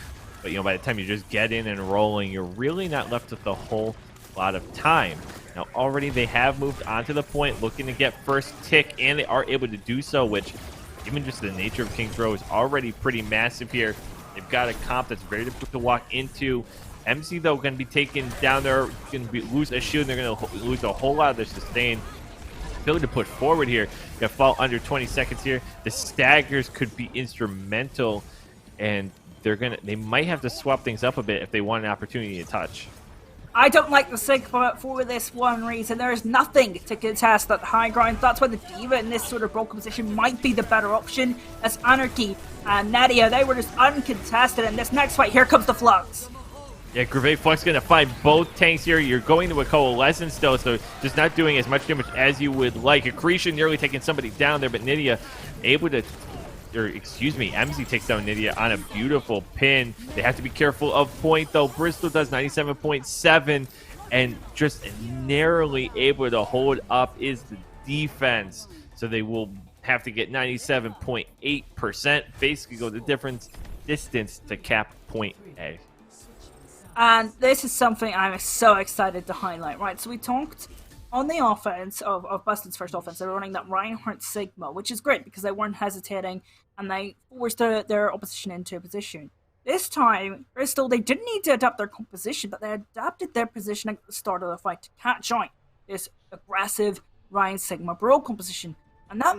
But, by the time you just get in and rolling, you're really not left with a whole lot of time. Now, already they have moved on to the point, looking to get first tick, and they are able to do so, which, even just the nature of King's Row, is already pretty massive here. They've got a comp that's very difficult to walk into. MC, though, going to be taken down there, going to lose a shield, and they're going to lose a whole lot of their sustain. Ability to put forward here. Gonna fall under 20 seconds here. The staggers could be instrumental, and they might have to swap things up a bit if they want an opportunity to touch. I don't like the Sigma for this one reason. There is nothing to contest at high ground. That's why the D.Va in this sort of broken position might be the better option. As Anarchy and Nadia, they were just uncontested. In this next fight, here comes the Flux. Yeah, Gravitic Flux going to find both tanks here. You're going to a Coalescence still, so just not doing as much damage as you would like. Accretion nearly taking somebody down there, but Nydia able to, MZ takes down Nydia on a beautiful pin. They have to be careful of point, though. Bristol does 97.7, and just narrowly able to hold up is the defense. So they will have to get 97.8%, basically go the difference distance to cap point A. And this is something I'm so excited to highlight, right? So we talked on the offense of Busted's first offense. They were running that Reinhardt Sigma, which is great because they weren't hesitating and they forced their opposition into a position. This time, Bristol, they didn't need to adapt their composition, but they adapted their positioning at the start of the fight to catch on this aggressive Ryan Sigma Brawl composition. And that,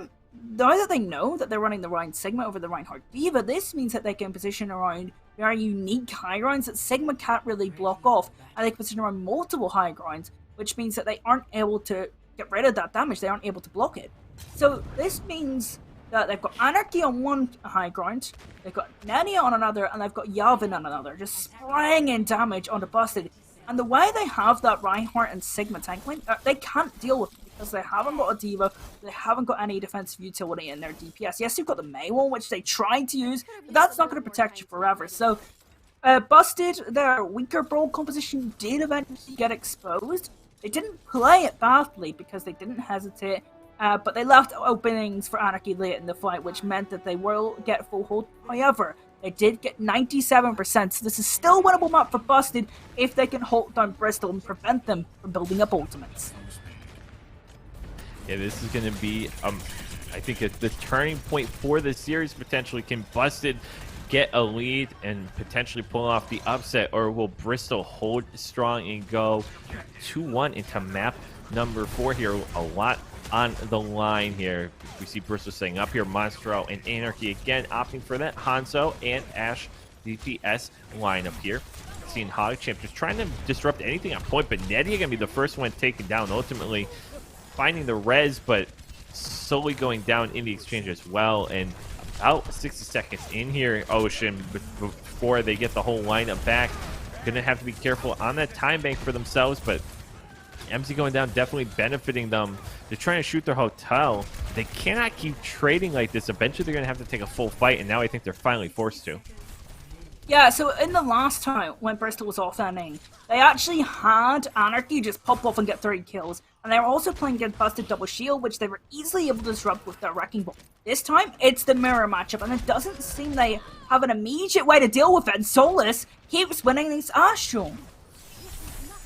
now that they know that they're running the Ryan Sigma over the Reinhardt D.Va, this means that they can position around very unique high grounds that Sigma can't really block off, and they can position around multiple high grounds, which means that they aren't able to get rid of that damage, they aren't able to block it. So this means that they've got Anarchy on one high ground, they've got Nadia on another, and they've got Yavin on another, just spraying in damage onto Busted. And the way they have that Reinhardt and Sigma tank line, they can't deal with it because they haven't got a D.Va, they haven't got any defensive utility in their DPS. Yes, you've got the Mei one, which they tried to use, but that's not going to protect you forever. So, Busted, their weaker Brawl composition did eventually get exposed. They didn't play it badly because they didn't hesitate, but they left openings for Anarchy late in the fight, which meant that they will get full hold. However, They did get 97%, so this is still a winnable map for Busted if they can hold down Bristol and prevent them from building up ultimates. Yeah, this is going to be, I think, the turning point for the series. Potentially, can Busted get a lead and potentially pull off the upset, or will Bristol hold strong and go 2-1 into map number 4 here? A lot on the line here. We see Bristol setting up here. Monstro and Anarchy again opting for that Hanzo and Ash DPS lineup here. Seeing Hogchamp just trying to disrupt anything on point, but Nettie going to be the first one taken down, ultimately finding the res, but slowly going down in the exchange as well. And about 60 seconds in here, Ocean, before they get the whole lineup back. Gonna have to be careful on that time bank for themselves, but MC going down definitely benefiting them. They're trying to shoot their hotel. They cannot keep trading like this. Eventually they're gonna have to take a full fight, and now I think they're finally forced to. Yeah, so in the last time when Bristol was offending, they actually had Anarchy just pop off and get 3 kills. And they were also playing against Busted Double Shield, which they were easily able to disrupt with their Wrecking Ball. This time, it's the mirror matchup, and it doesn't seem they have an immediate way to deal with it. And Solus keeps winning these Astral.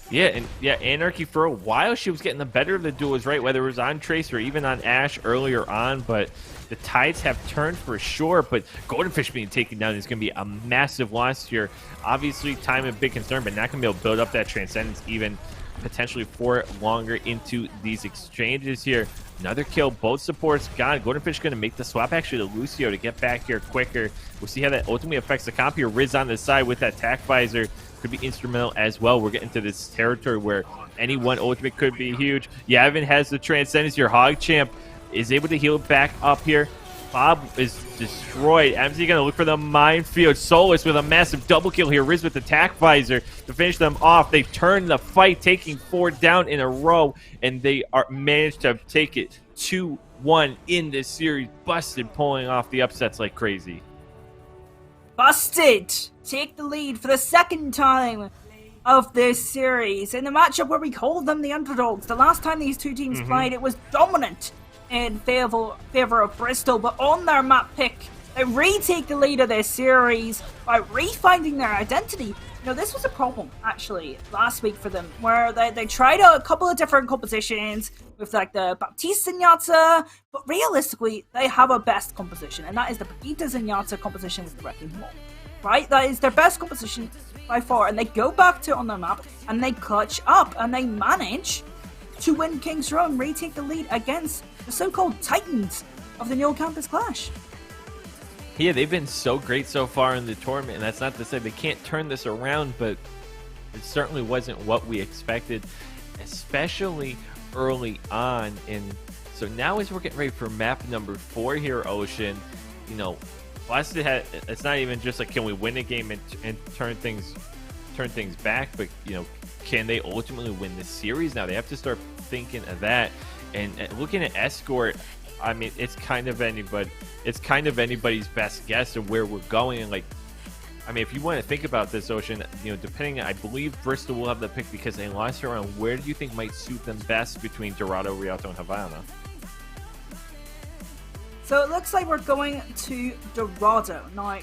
Yeah, Anarchy for a while, she was getting the better of the duels, right? Whether it was on Trace or even on Ash earlier on, but the tides have turned for sure. But Goldenfish being taken down is going to be a massive loss here. Obviously, time a big concern, but not going to be able to build up that Transcendence even potentially for longer into these exchanges here. Another kill, both supports gone. Goldenfish going to make the swap actually to Lucio to get back here quicker. We'll see how that ultimately affects the comp here. Riz on the side with that tack visor could be instrumental as well. We're getting to this territory where any one ultimate could be huge. Yavin has the Transcendence. Your Hogchamp is able to heal back up here. Bob is destroyed. MZ going to look for the minefield. Solus with a massive double kill here. Riz with the tack visor to finish them off. They turn the fight, taking 4 down in a row, and they are managed to take it 2-1 in this series. Busted pulling off the upsets like crazy. Busted take the lead for the second time of this series in the matchup where we called them the underdogs. The last time these two teams played, it was dominant in favor of Bristol, but on their map pick, they retake the lead of this series by refinding their identity. You know, this was a problem, actually, last week for them, where they tried a couple of different compositions with, like, the Baptiste Zenyatta, but realistically, they have a best composition, and that is the Brigitte Zenyatta composition with the Wrecking Ball, right? That is their best composition by far, and they go back to it on their map, and they clutch up, and they manage to win King's Row and retake the lead against the so-called Titans of the Neo Campus Clash. Yeah, they've been so great so far in the tournament, and that's not to say they can't turn this around, but it certainly wasn't what we expected, especially early on. And so now as we're getting ready for map number 4 here, Ocean, you know, Busted had, it's not even just like, can we win a game and turn things back, but, you know, can they ultimately win this series now? They have to start thinking of that. And looking at Escort, I mean, it's kind of anybody's best guess of where we're going. And, like, I mean, if you want to think about this, Ocean, you know, depending, I believe Bristol will have the pick because they lost her on. Where do you think might suit them best between Dorado, Rialto, and Havana? So it looks like we're going to Dorado. No,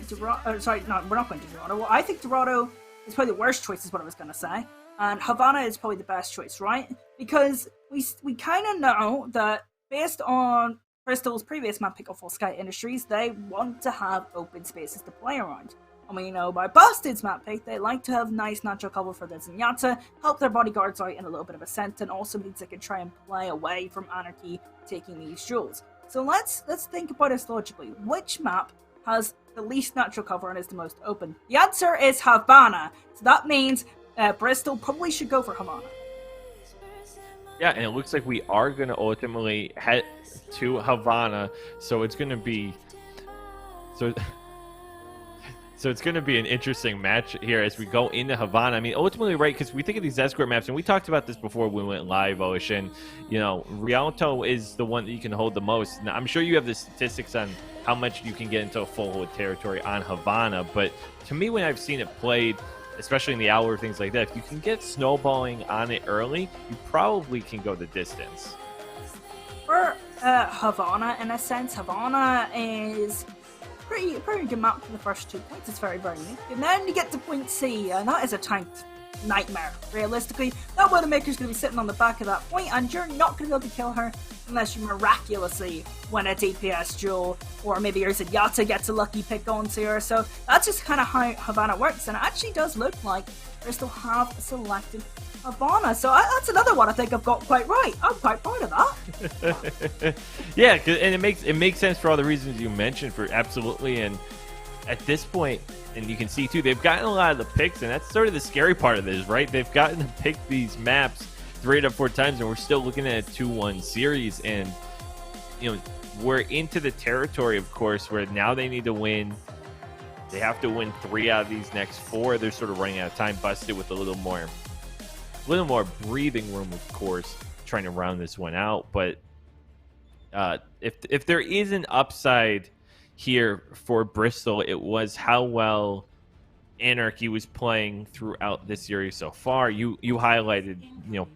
sorry, no, we're not going to Dorado. Well, I think Dorado is probably the worst choice, is what I was going to say. And Havana is probably the best choice, right? Because we kind of know that based on Bristol's previous map pick of Full Sky Industries, they want to have open spaces to play around. And we know by Busted's map pick, they like to have nice natural cover for the Zenyatta, help their bodyguards out in a little bit of a sense, and also means they can try and play away from Anarchy taking these duels. So let's think about this logically. Which map has the least natural cover and is the most open? The answer is Havana. So that means Bristol probably should go for Havana. Yeah, and it looks like we are going to ultimately head to Havana, so it's going to be so it's going to be an interesting match here as we go into Havana. I mean, ultimately, right, because we think of these escort maps, and we talked about this before we went live, Ocean. You know, Rialto is the one that you can hold the most. Now, I'm sure you have the statistics on how much you can get into a full hold territory on Havana, but to me, when I've seen it played, especially in the hour, things like that, if you can get snowballing on it early, you probably can go the distance. For Havana, in a sense, Havana is pretty good map for the first 2 points. It's very, very neat. And then you get to point C, and that is a tanked nightmare. Realistically, that Widowmaker's going to be sitting on the back of that point, and you're not going to be able to kill her unless you miraculously win a DPS duel, or maybe your Zenyatta gets a lucky pick onto her. So that's just kind of how Havana works, and it actually does look like Bristol have selected Havana. So that's another one I think I've got quite right. I'm quite proud of that. Yeah, and it makes sense for all the reasons you mentioned. For absolutely, and at this point, and you can see too, they've gotten a lot of the picks, and that's sort of the scary part of this, right? They've gotten to pick these maps 3 out of 4 times, and we're still looking at a 2-1 series, and we're into the territory, of course, where now they need to win. They have to win 3 out of these next 4. They're sort of running out of time. Busted with a little more breathing room, of course, trying to round this one out. But if there is an upside here for Bristol, it was how well Anarchy was playing throughout this series so far. You highlighted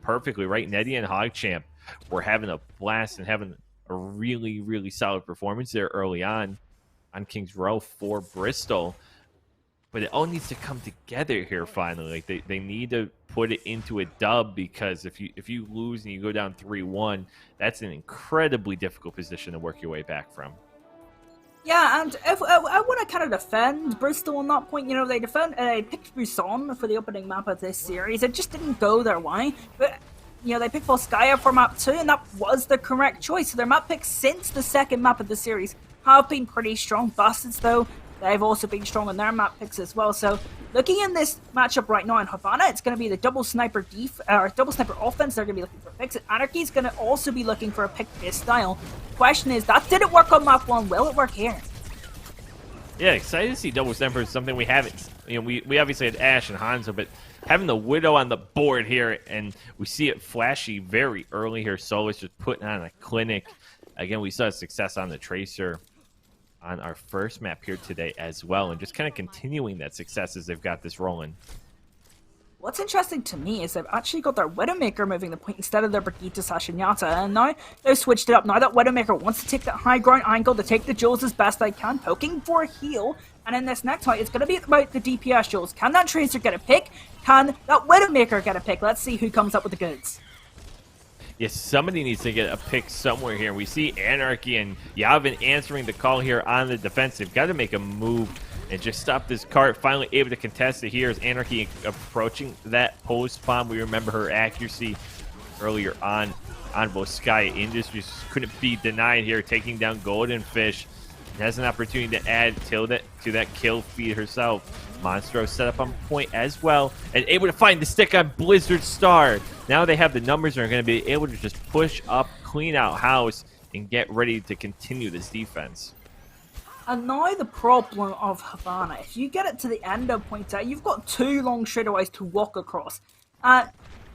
perfectly, right? Nettie and Hogchamp were having a blast and having a really, really solid performance there early on Kings Row for Bristol. But it all needs to come together here finally. Like they need to put it into a dub, because if you lose and you go down 3-1, that's an incredibly difficult position to work your way back from. Yeah, and if I want to kind of defend Bristol on that point. They picked Busan for the opening map of this series. It just didn't go their way, but they picked Volskaya for map 2, and that was the correct choice. So their map picks since the second map of the series have been pretty strong. Bastards, though, they've also been strong in their map picks as well. So looking in this matchup right now in Havana, it's going to be the double sniper offense. They're going to be looking for picks. And Anarchy's going to also be looking for a pick-based style. Question is, that didn't work on map 1. Will it work here? Yeah, excited to see double sniper is something we haven't. We obviously had Ashe and Hanzo, but having the Widow on the board here, and we see it flashy very early here. Solis just putting on a clinic. Again, we saw success on the Tracer on our first map here today as well, and just kind of continuing that success as they've got this rolling. What's interesting to me is they've actually got their Widowmaker moving the point instead of their Brigitte Sashinyata, and now they've switched it up. Now that Widowmaker wants to take that high ground angle to take the Jules as best they can, poking for a heal, and in this next fight, it's going to be about the DPS Jules. Can that Tracer get a pick? Can that Widowmaker get a pick? Let's see who comes up with the goods. Yes, somebody needs to get a pick somewhere here. We see Anarchy and Yavin answering the call here on the defense. They've got to make a move and just stop this cart. Finally able to contest it here as Anarchy approaching that post bomb. We remember her accuracy earlier on Volskaya Industries. Couldn't be denied here, taking down Golden Fish. Has an opportunity to add to that kill feed herself. Monstro set up on point as well, and able to find the stick on Blizzard Star. Now they have the numbers and are going to be able to just push up, clean out house, and get ready to continue this defense. And now the problem of Havana, if you get it to the end of point A, you've got 2 long straightaways to walk across.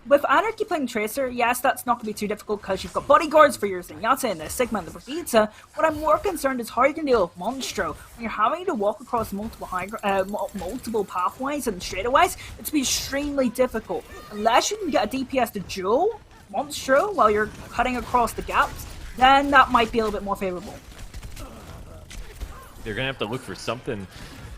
With Anarchy playing Tracer, yes, that's not going to be too difficult because you've got bodyguards for your Zenyatta and the Sigma and the Brigitte. What I'm more concerned is how you can deal with Monstro. When you're having to walk across multiple pathways and straightaways, it's be extremely difficult. Unless you can get a DPS to duel Monstro while you're cutting across the gaps, then that might be a little bit more favorable. They're going to have to look for something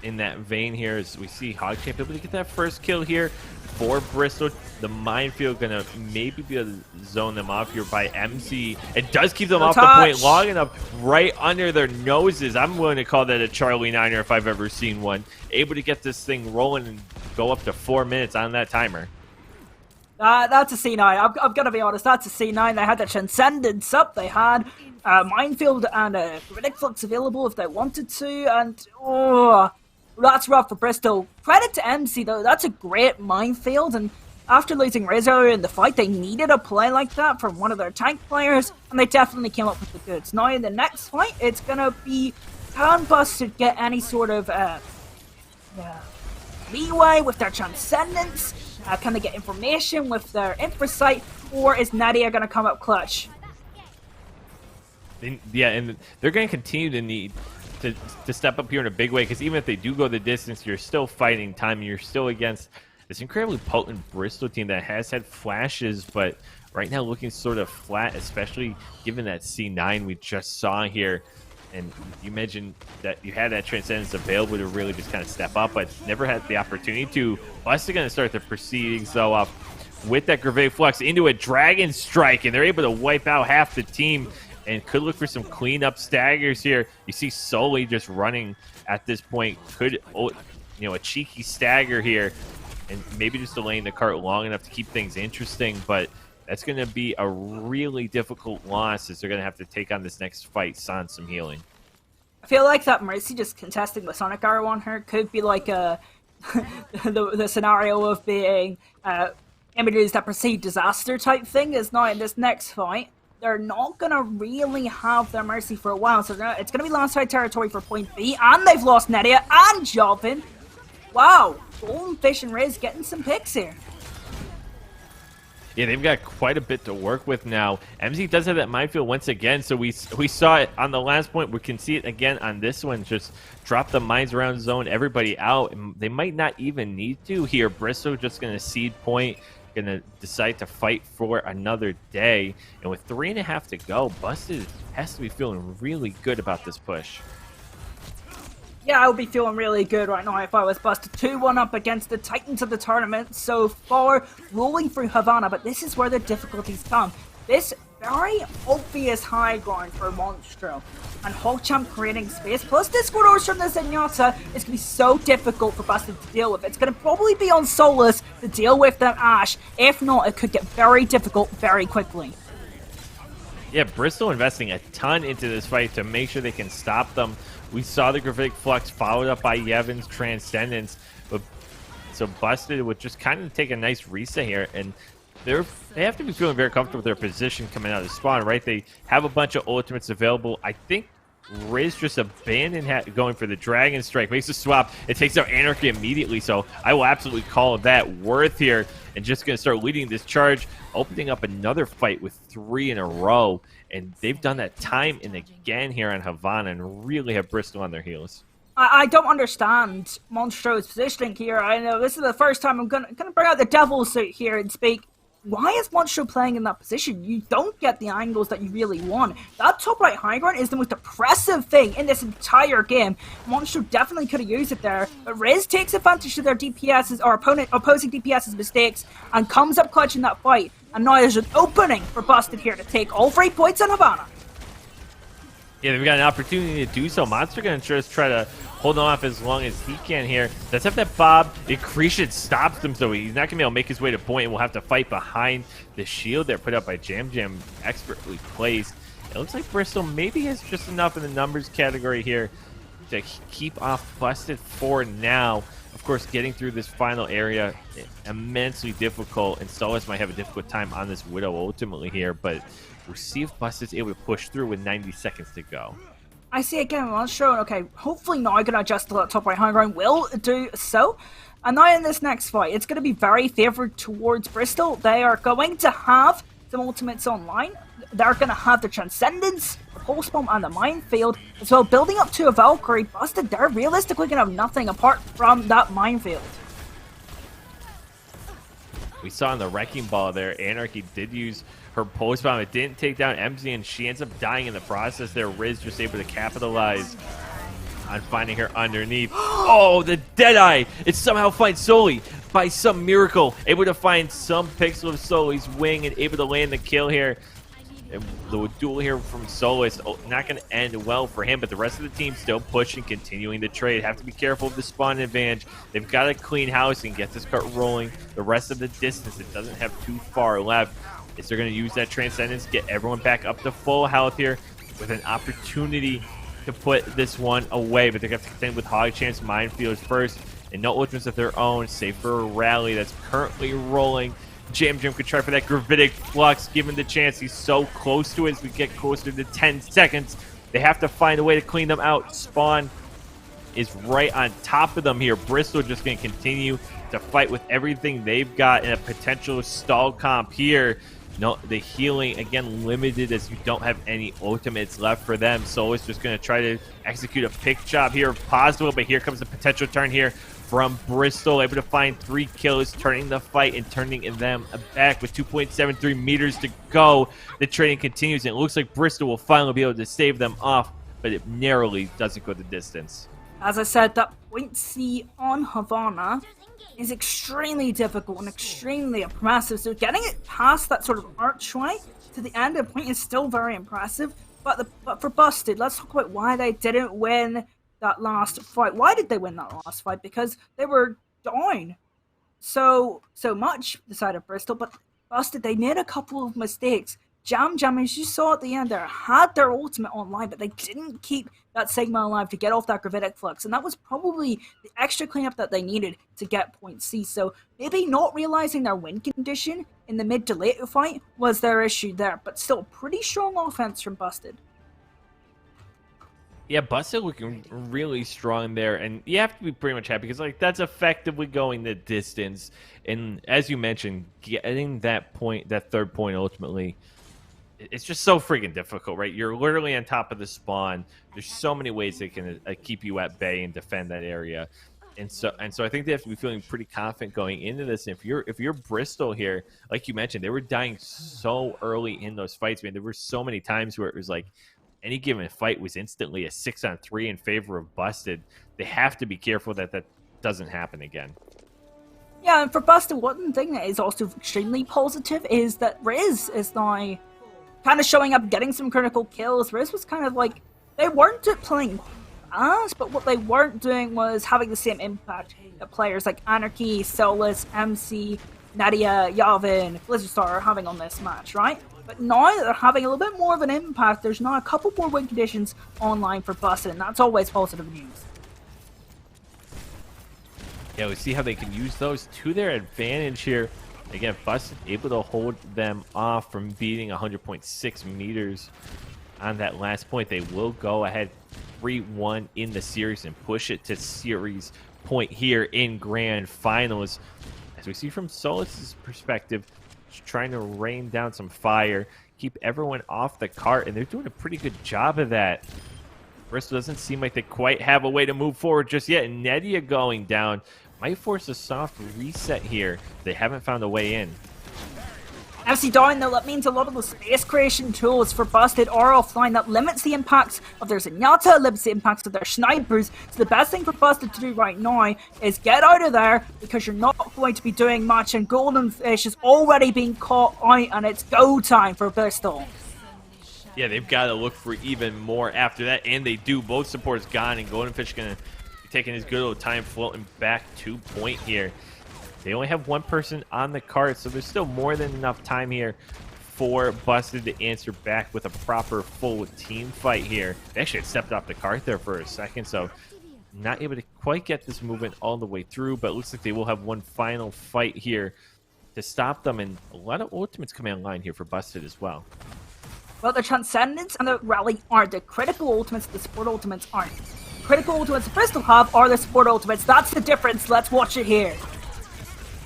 in that vein here as we see Hogchamp able to get that first kill here for Bristol. The minefield going to maybe be able to zone them off here by MC. It does keep them off the point long enough, right under their noses. I'm willing to call that a Charlie Niner if I've ever seen one. Able to get this thing rolling and go up to 4 minutes on that timer. That's a C9. I've got to be honest, that's a C9. They had the Transcendence up, they had Minefield and Critic Flux available if they wanted to, and that's rough for Bristol. Credit to MC though, that's a great Minefield, and after losing Rizzo in the fight, they needed a play like that from one of their tank players, and they definitely came up with the goods. Now in the next fight, it's going to be, can Busted get any sort of leeway with their Transcendence? Can they get information with their Infrasight, or is Nadia going to come up clutch? Yeah, and they're going to continue to need to step up here in a big way, because even if they do go the distance, you're still fighting time. You're still against this incredibly potent Bristol team that has had flashes, but right now looking sort of flat, especially given that C9 we just saw here. And you mentioned that you had that Transcendence available to really just kind of step up, but never had the opportunity to. Busted going to start the proceedings, though, with that Gravitic Flux into a Dragon Strike, and they're able to wipe out half the team and could look for some cleanup staggers here. You see Sully just running at this point. Could, a cheeky stagger here, and maybe just delaying the cart long enough to keep things interesting, but that's going to be a really difficult loss as they're going to have to take on this next fight sans some healing. I feel like that Mercy just contesting the Sonic Arrow on her could be like the scenario of being images that precede disaster type thing. Is now in this next fight, they're not going to really have their Mercy for a while, so it's going to be landslide territory for Point B, and they've lost Nedia and Jovin. Wow, Goldenfish and Riz getting some picks here. Yeah, they've got quite a bit to work with now. MZ does have that minefield once again, so we saw it on the last point. We can see it again on this one. Just drop the mines around zone everybody out, and they might not even need to here. Bristol just going to seed point, going to decide to fight for another day. And with 3.5 to go, Busted has to be feeling really good about this push. Yeah, I would be feeling really good right now if I was Busted 2-1 up against the Titans of the tournament so far, rolling through Havana, but this is where the difficulties come. This very obvious high ground for Monstro, and Hogchamp creating space, plus Discord Orders from the Zenyatta is going to be so difficult for Busted to deal with. It's going to probably be on Solus to deal with that Ashe. If not, it could get very difficult very quickly. Yeah, Bristol investing a ton into this fight to make sure they can stop them. We saw the Gravitic Flux followed up by Yevon's Transcendence, but so Busted would just kind of take a nice reset here, and they have to be feeling very comfortable with their position coming out of spawn, right? They have a bunch of ultimates available. I think Riz just abandoned going for the Dragon Strike, makes a swap. It takes out Anarchy immediately, so I will absolutely call that worth here, and just going to start leading this charge, opening up another fight with 3 in a row. And they've done that time and again here on Havana and really have Bristol on their heels. I don't understand Monstro's positioning here. I know this is the first time I'm gonna bring out the devil suit here and speak. Why is Monstro playing in that position? You don't get the angles that you really want. That top right high ground is the most oppressive thing in this entire game. Monstro definitely could have used it there, but Riz takes advantage of their DPS's or opposing DPS's mistakes and comes up clutch in that fight. And now there's an opening for Busted here to take all 3 points on Havana. Yeah, they've got an opportunity to do so. Monster going to just try to hold on off as long as he can here. Let's have that Bob. Accretion stops him, so he's not going to be able to make his way to point. We'll have to fight behind the shield there put up by Jam Jam, expertly placed. It looks like Bristol maybe has just enough in the numbers category here to keep off Busted for now. Of course, getting through this final area, immensely difficult, and Solus might have a difficult time on this Widow ultimately here, but we'll see if Busted's able to push through with 90 seconds to go. I see again, Monstro, okay, hopefully now I can adjust to that top right high ground, will do so. And now in this next fight, it's going to be very favoured towards Bristol. They are going to have some ultimates online. They're going to have the Transcendence, the Pulse Bomb, and the Minefield, as well building up to a Valkyrie. Busted, they're realistically going to have nothing apart from that Minefield. We saw in the Wrecking Ball there, Anarchy did use her Pulse Bomb. It didn't take down MZ, and she ends up dying in the process there. Riz just able to capitalize on finding her underneath. Oh, the Deadeye! It somehow finds Soli. By some miracle, able to find some pixel of Soli's wing and able to land the kill here. And the duel here from Solus, not going to end well for him, but the rest of the team still pushing, continuing the trade. Have to be careful of the spawn advantage. They've got to clean house and get this cart rolling. The rest of the distance, it doesn't have too far left. Is they're going to use that Transcendence, get everyone back up to full health here with an opportunity to put this one away, but they're going to have to contend with Hogchamp's Minefields first, and no ultimates of their own, save for a rally that's currently rolling. Jam Jam could try for that Gravitic Flux, given the chance. He's so close to it as we get closer to 10 seconds. They have to find a way to clean them out. Spawn is right on top of them here. Bristol just going to continue to fight with everything they've got in a potential stall comp here. No, the healing, again, limited as you don't have any ultimates left for them. Solus just going to try to execute a pick job here if possible, but here comes the potential turn here from Bristol, able to find 3 kills, turning the fight and turning them back with 2.73 meters to go. The trading continues, and it looks like Bristol will finally be able to save them off but it narrowly doesn't go the distance. As I said, that point C on Havana is extremely difficult and extremely impressive. So getting it past that sort of archway to the end of the point is still very impressive. But for Busted, let's talk about why they didn't win that last fight. Why did they win that last fight? Because they were down so much the side of Bristol, but Busted, they made a couple of mistakes. Jam, as you saw at the end there, had their ultimate online, but they didn't keep that Sigma alive to get off that gravitic flux, and that was probably the extra cleanup that they needed to get point C. So maybe not realizing their win condition in the mid to late fight was their issue there, but still pretty strong offense from Busted. Yeah, Busted looking really strong there, and you have to be pretty much happy because like that's effectively going the distance. And as you mentioned, getting that point, that third point, ultimately, it's just so freaking difficult, right? You're literally on top of the spawn. There's so many ways they can keep you at bay and defend that area, and so I think they have to be feeling pretty confident going into this. And if you're Bristol here, like you mentioned, they were dying so early in those fights. Man, there were so many times where it was like any given fight was instantly a 6-on-3 in favor of Busted. They have to be careful that that doesn't happen again. Yeah, and for Busted, one thing that is also extremely positive is that Riz is now kind of showing up, getting some critical kills. Riz was kind of like, they weren't playing fast, but what they weren't doing was having the same impact that players like Anarchy, Solus, MC, Nadia, Yavin, Blizzardstar are having on this match, right? But now that they're having a little bit more of an impact, there's now a couple more win conditions online for Busted, and that's always positive news. Yeah, we see how they can use those to their advantage here. Again, Busted able to hold them off from beating 100.6 meters on that last point. They will go ahead 3-1 in the series and push it to series point here in grand finals. As we see from Solus's perspective, just trying to rain down some fire, keep everyone off the cart, and they're doing a pretty good job of that. Bristol doesn't seem like they quite have a way to move forward just yet. Nedia going down might force a soft reset here. They haven't found a way in. MC down though, that means a lot of the space creation tools for Busted are offline. That limits the impacts of their Zenyatta, limits the impacts of their snipers. So the best thing for Busted to do right now is get out of there, because you're not going to be doing much, and Golden Fish is already being caught out, and it's go time for Bristol. Yeah, they've got to look for even more after that, and they do. Both supports gone, and Golden Fish going to be taking his good old time floating back to point here. They only have one person on the cart, so there's still more than enough time here for Busted to answer back with a proper full team fight here. They actually had stepped off the cart there for a second, so not able to quite get this movement all the way through, but it looks like they will have one final fight here to stop them, and a lot of ultimates coming online here for Busted as well. Well, the Transcendence and the Rally aren't. The critical ultimates, the support ultimates aren't. Critical ultimates Bristol have are the support ultimates. That's the difference. Let's watch it here.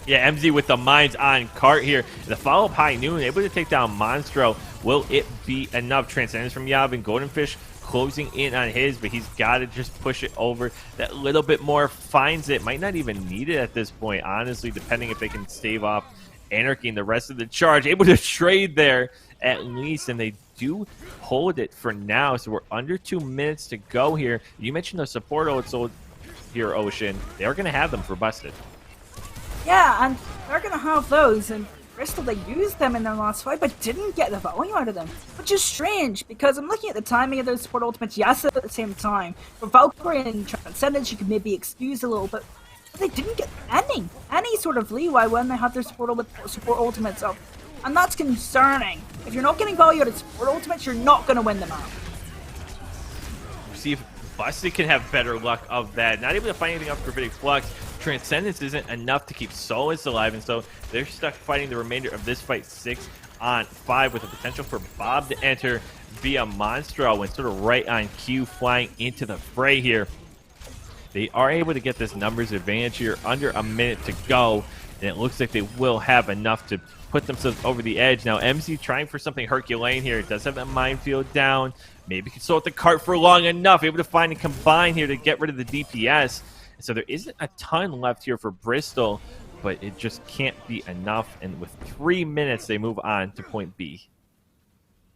Yeah, MZ with the mines on cart here. The follow-up High Noon, able to take down Monstro. Will it be enough? Transcendence from Yavin. Goldenfish closing in on his, but he's got to just push it over that little bit more. Finds it. Might not even need it at this point, honestly, depending if they can stave off Anarchy and the rest of the charge. Able to trade there at least, and they do hold it for now. So we're under 2 minutes to go here. You mentioned the support ults here, Ocean. They are going to have them for Busted. Yeah, and they're going to have those, and Bristol, they used them in their last fight, but didn't get the value out of them. Which is strange, because I'm looking at the timing of those support ultimates, yes, at the same time. For Valkyrie and Transcendence, you could maybe excuse a little, but they didn't get any sort of leeway when they had their support ultimates up. And that's concerning. If you're not getting value out of support ultimates, you're not going to win the map. See if Busted can have better luck of that. Not able to find anything off Gravitic Flux. Transcendence isn't enough to keep Solus alive, and so they're stuck fighting the remainder of this fight 6-on-5 with the potential for Bob to enter via Monstro and sort of right on cue, flying into the fray here. They are able to get this numbers advantage here, under a minute to go, and it looks like they will have enough to put themselves over the edge. Now, MC trying for something Herculean here. It does have that minefield down. Maybe consult the cart for long enough. Able to find and combine here to get rid of the DPS. So there isn't a ton left here for Bristol, but it just can't be enough. And with 3 minutes, they move on to point B.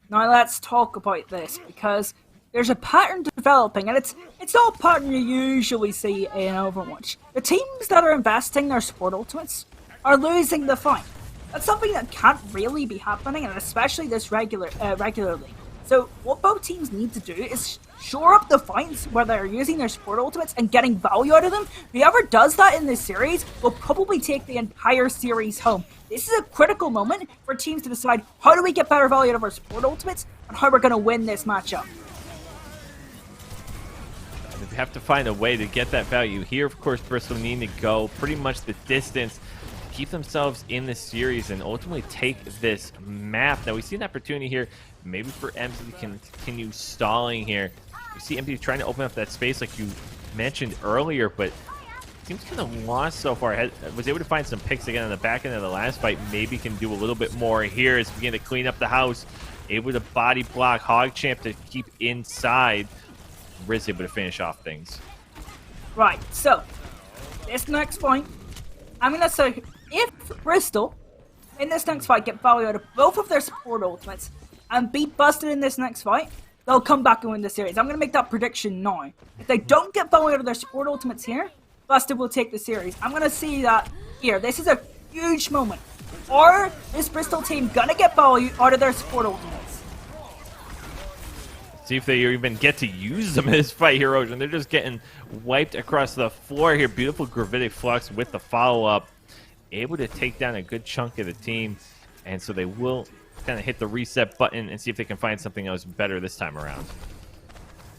Now let's talk about this, because there's a pattern developing, and it's not a pattern you usually see in Overwatch. The teams that are investing their support ultimates are losing the fight. That's something that can't really be happening, and especially this regularly. So what both teams need to do is shore up the fights where they're using their support ultimates and getting value out of them. Whoever does that in this series will probably take the entire series home. This is a critical moment for teams to decide how do we get better value out of our support ultimates and how we're going to win this matchup. They have to find a way to get that value. Here, of course, Bristol need to go pretty much the distance, keep themselves in the series, and ultimately take this map. Now, we see an opportunity here, maybe for MZ to continue stalling here. We see MZ trying to open up that space like you mentioned earlier, but seems kind of lost so far. Was able to find some picks again on the back end of the last fight. Maybe can do a little bit more here as we begin to clean up the house. Able to body block HogChamp to keep inside. Riz able to finish off things. Right, so this next fight, I'm going to say if Bristol in this next fight get value out of both of their support ultimates and beat Busted in this next fight, they'll come back and win the series. I'm going to make that prediction now. If they don't get value out of their support ultimates here, Busted will take the series. I'm going to see that here. This is a huge moment. Or is Bristol team going to get value out of their support ultimates? See if they even get to use them in this fight here, Ocean. They're just getting wiped across the floor here. Beautiful Gravitic Flux with the follow-up. Able to take down a good chunk of the team. And so they will kind of hit the reset button and see if they can find something else better this time around.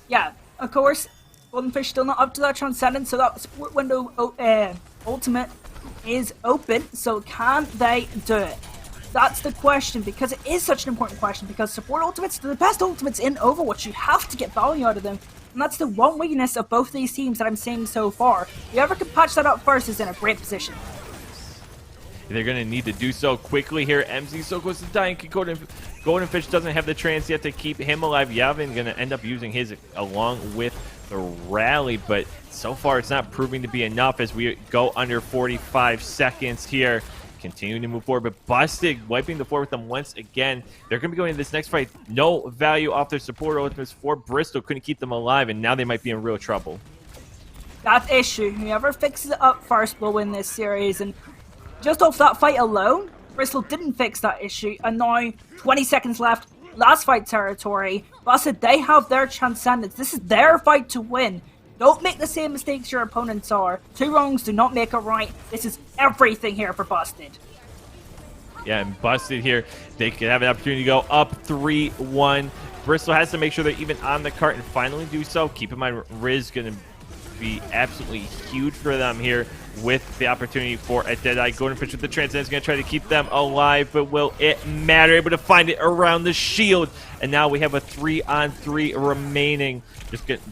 Yeah, of course, Golden Fish still not up to that Transcendence, so that support window ultimate is open. So can they do it? That's the question, because it is such an important question, because support ultimates, they're the best ultimates in Overwatch. You have to get value out of them, and that's the one weakness of both these teams that I'm seeing so far. Whoever can patch that up first is in a great position. They're going to need to do so quickly here. MZ so close to dying. Golden Fish doesn't have the trance yet to keep him alive. Yavin going to end up using his along with the rally, but so far it's not proving to be enough as we go under 45 seconds here. Continuing to move forward, but Busted wiping the floor with them once again. They're going to be going into this next fight. No value off their support ultimates for Bristol. Couldn't keep them alive, and now they might be in real trouble. That issue, whoever fixes it up first will win this series, and just off that fight alone, Bristol didn't fix that issue, and now 20 seconds left, last fight territory. Busted, they have their Transcendence. This is their fight to win. Don't make the same mistakes your opponents are. Two wrongs do not make a right. This is everything here for Busted. Yeah, and Busted here, they could have an opportunity to go up 3-1. Bristol has to make sure they're even on the cart and finally do so. Keep in mind, Riz going to be absolutely huge for them here with the opportunity for a Deadeye. Golden Fish with the Transcendence is going to try to keep them alive, but will it matter? Able to find it around the shield, and now we have a 3-on-3 remaining.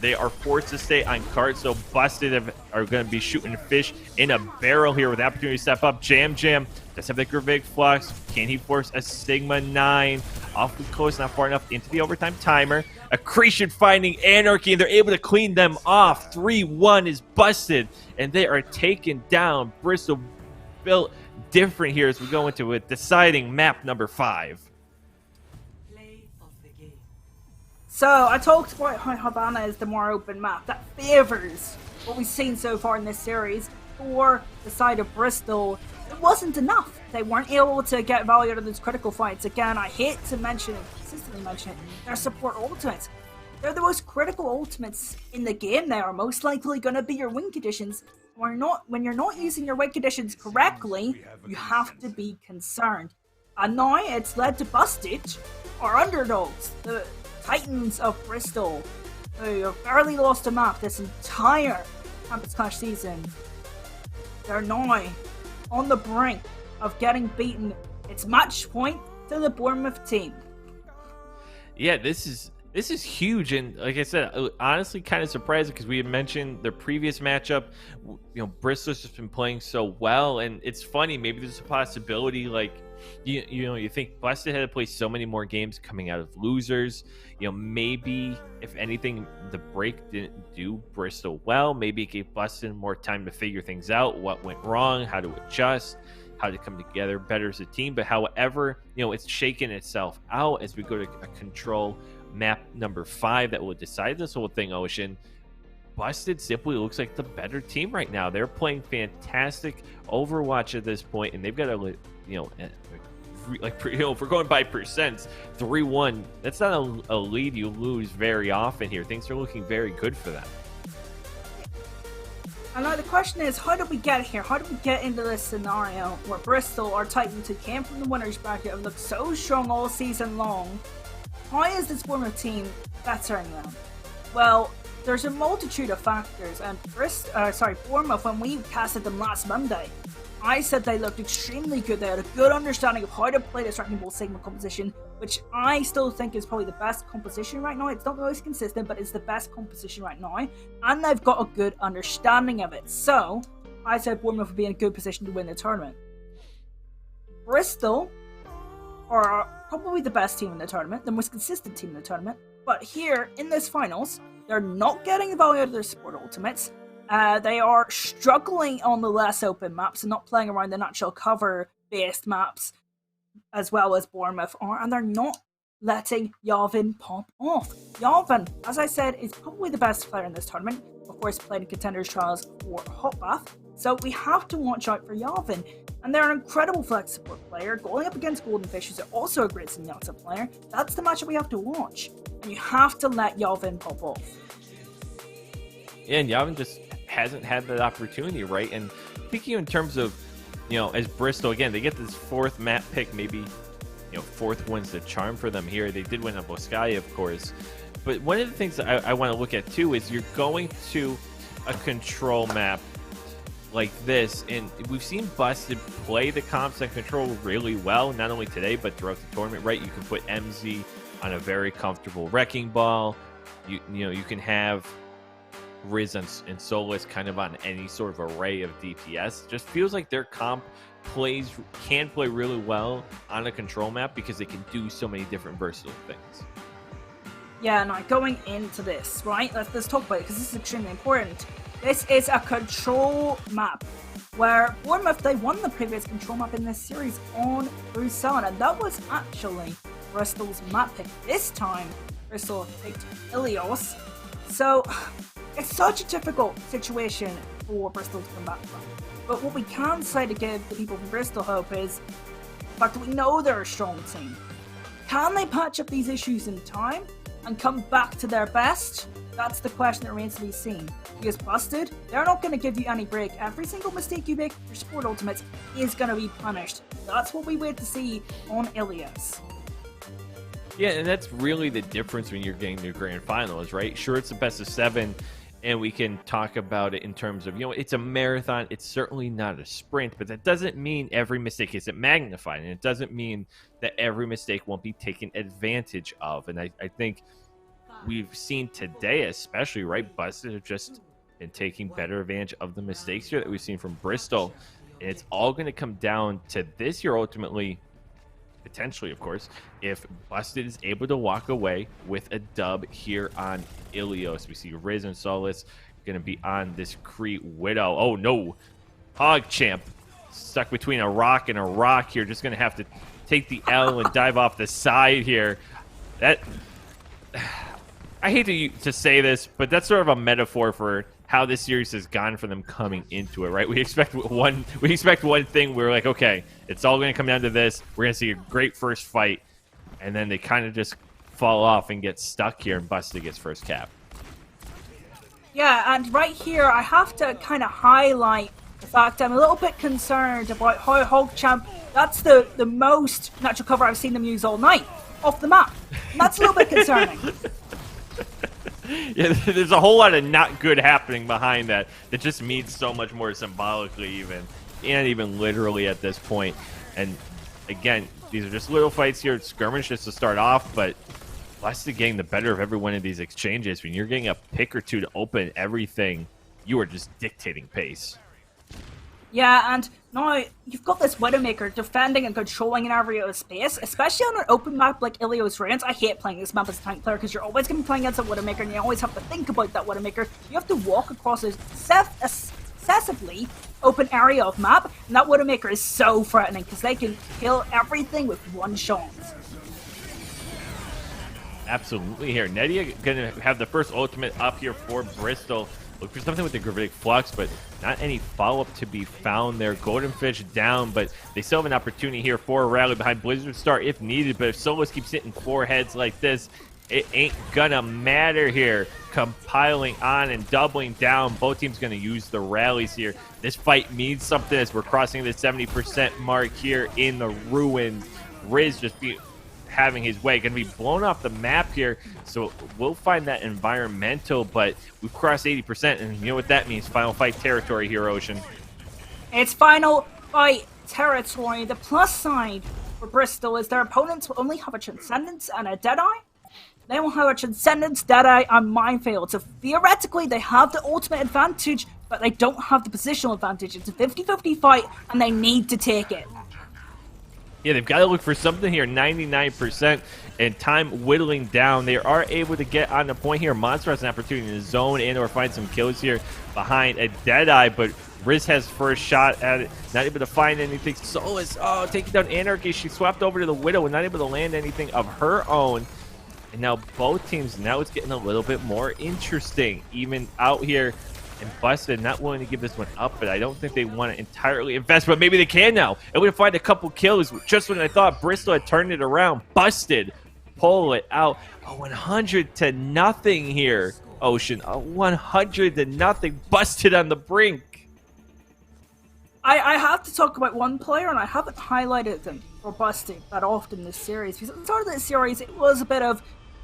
They are forced to stay on cart, so Busted are going to be shooting fish in a barrel here with the opportunity to step up. Jam does have the Gravitic Flux. Can he force a Sigma 9? Awfully close, not far enough into the overtime timer. Accretion finding Anarchy, and they're able to clean them off. 3-1 is Busted, and they are taken down. Bristol built different here as we go into a deciding map number 5. So, I talked about how Havana is the more open map. That favors what we've seen so far in this series. For the side of Bristol, it wasn't enough. They weren't able to get value out of those critical fights. Again, I hate to mention it, consistently mention it, their support ultimates. They're the most critical ultimates in the game. They are most likely going to be your win conditions. When you're not using your win conditions correctly, you have to be concerned. And now it's led to Busted, our underdogs, the Titans of Bristol, who have barely lost a map this entire Campus Clash season. They're now on the brink of getting beaten. It's match point to the Bournemouth team. Yeah, this is huge, and like I said, honestly kind of surprising because we had mentioned their previous matchup. You know, Bristol's just been playing so well, and it's funny. Maybe there's a possibility, like you think Busted had to play so many more games coming out of losers. You know, maybe if anything, the break didn't do Bristol well. Maybe it gave Busted more time to figure things out, what went wrong, how to adjust, how to come together better as a team. But however, you know, it's shaken itself out as we go to a control map number 5 that will decide this whole thing, Ocean. Busted simply looks like the better team right now. They're playing fantastic Overwatch at this point, and they've got a, if we're going by percents, 3-1. That's not a lead you lose very often here. Things are looking very good for them. And now the question is, how did we get here? How did we get into this scenario where Bristol, our Titans, who came from the winners bracket and looked so strong all season long, how is this Bournemouth team bettering them? Well, there's a multitude of factors, and Bournemouth, when we casted them last Monday, I said they looked extremely good. They had a good understanding of how to play this Wrecking Ball Sigma composition, which I still think is probably the best composition right now. It's not the most consistent, but it's the best composition right now, and they've got a good understanding of it. So, I said Bournemouth would be in a good position to win the tournament. Bristol are probably the best team in the tournament, the most consistent team in the tournament, but here, in this finals, they're not getting the value out of their support ultimates. They are struggling on the less open maps and not playing around the natural cover-based maps as well as Bournemouth are, and they're not letting Yavin pop off. Yavin, as I said, is probably the best player in this tournament. Of course, played in Contenders Trials for Hot Bath, so we have to watch out for Yavin. And they're an incredible flex support player, going up against Golden Fish, who's also a great Zenyatta player. That's the matchup we have to watch, and you have to let Yavin pop off. Yeah, and Yavin just hasn't had that opportunity, right? And thinking in terms of, as Bristol, again, they get this 4th map pick, maybe, 4th wins the charm for them here. They did win a Boskaya, of course. But one of the things that I want to look at, too, is you're going to a control map like this, and we've seen Busted play the comps and control really well, not only today, but throughout the tournament, right? You can put MZ on a very comfortable Wrecking Ball. You can have Riz and Solus kind of on any sort of array of DPS. Just feels like their comp can play really well on a control map because they can do so many different versatile things. Yeah, now going into this, right? Let's talk about it because this is extremely important. This is a control map where Bournemouth, they won the previous control map in this series on Busan, and that was actually Bristol's map pick. This time, Bristol picked Ilios. So, it's such a difficult situation for Bristol to come back from. But what we can say to give the people from Bristol hope is the fact that we know they're a strong team. Can they patch up these issues in time and come back to their best? That's the question that remains to be seen. Because Busted, they're not going to give you any break. Every single mistake you make for Sport Ultimates is going to be punished. That's what we wait to see on Ilias. Yeah, and that's really the difference when you're getting to grand finals, right? Sure, it's the best of 7, and we can talk about it in terms of, it's a marathon. It's certainly not a sprint, but that doesn't mean every mistake isn't magnified, and it doesn't mean that every mistake won't be taken advantage of. And I think we've seen today, especially, right, Busted have just been taking better advantage of the mistakes here that we've seen from Bristol. And it's all going to come down to this year, ultimately, potentially, of course, if Busted is able to walk away with a dub here on Ilios. We see Riz and Solus going to be on this Cree Widow. Oh, no. PogChamp stuck between a rock and a rock here. Just going to have to take the L and dive off the side here. That... I hate to say this, but that's sort of a metaphor for how this series has gone for them coming into it, right? We expect one thing. We're like, okay, it's all going to come down to this. We're going to see a great first fight, and then they kind of just fall off and get stuck here, and Busted gets first cap. Yeah, and right here, I have to kind of highlight the fact I'm a little bit concerned about how PogChamp, that's the most natural cover I've seen them use all night, off the map. And that's a little bit concerning. Yeah, there's a whole lot of not good happening behind that just means so much more symbolically even literally at this point. And again, these are just little fights here, skirmish just to start off, but Busted getting the better of every one of these exchanges. When you're getting a pick or two to open everything, you are just dictating pace. Yeah, and now you've got this Widowmaker defending and controlling an area of space, especially on an open map like Ilios Reigns. I hate playing this map as a tank player because you're always going to be playing against a Widowmaker and you always have to think about that Widowmaker. You have to walk across this excessively open area of map, and that Widowmaker is so threatening because they can kill everything with one shot. Absolutely here. Nedia going to have the first ultimate up here for Bristol. Look for something with the Gravitic Flux, but not any follow-up to be found there. Golden Fish down, but they still have an opportunity here for a rally behind Blizzard Star if needed. But if Solos keeps hitting 4 heads like this, it ain't gonna matter here. Compiling on and doubling down. Both teams gonna use the rallies here. This fight means something as we're crossing the 70% mark here in the ruins. Riz just having his way, gonna be blown off the map here, so we'll find that environmental, but we've crossed 80%, and you know what that means. Final fight territory here, Ocean. It's final fight territory. The plus side for Bristol is their opponents will only have a Transcendence and a Deadeye. They will have a Transcendence, Deadeye, and Minefield. So theoretically, they have the ultimate advantage, but they don't have the positional advantage. It's a 50-50 fight, and they need to take it. Yeah, they've got to look for something here. 99% and time whittling down. They are able to get on the point here. Monster has an opportunity to zone in or find some kills here behind a Deadeye, but Riz has first shot at it. Not able to find anything. Solus, taking down Anarchy. She swapped over to the Widow and not able to land anything of her own. And now both teams, now it's getting a little bit more interesting. Even out here. And Busted not willing to give this one up, but I don't think they want to entirely invest, but maybe they can now. And we find a couple kills just when I thought Bristol had turned it around. Busted pull it out. A 100-0 here, Ocean. A 100-0. Busted on the brink. I have to talk about one player, and I haven't highlighted them for Busted that often this series. Because at the start of this series, it was a bit of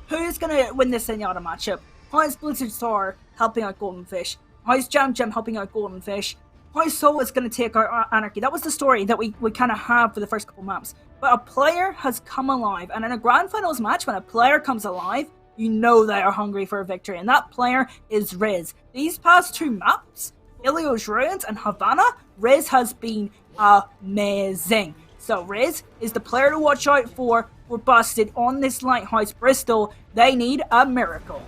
who's going to win this Zenyatta matchup. How is Blizzard Star helping out Golden Fish? How's Jam helping out Golden Fish? How's Solis going to take out Anarchy? That was the story that we kind of have for the first couple maps. But a player has come alive. And in a Grand Finals match, when a player comes alive, you know they are hungry for a victory. And that player is Riz. These past 2 maps, Ilios Ruins and Havana, Riz has been amazing. So Riz is the player to watch out for. We're Busted on this Lighthouse Bristol. They need a miracle.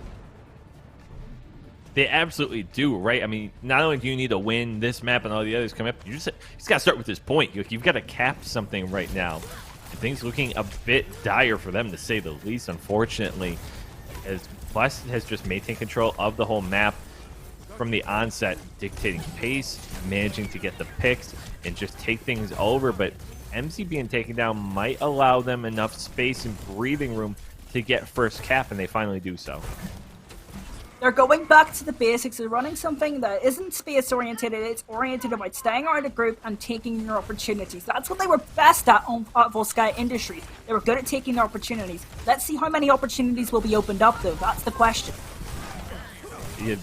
They absolutely do, right? I mean, not only do you need to win this map and all the others come up, you just got to start with this point. You've got to cap something right now. And things looking a bit dire for them, to say the least, unfortunately, as Bust has just maintained control of the whole map from the onset, dictating pace, managing to get the picks, and just take things over. But MC being taken down might allow them enough space and breathing room to get first cap, and they finally do so. They're going back to the basics. They're running something that isn't space-oriented. It's oriented about staying out of the group and taking your opportunities. That's what they were best at Volsky Industries. They were good at taking their opportunities. Let's see how many opportunities will be opened up, though. That's the question. Yeah,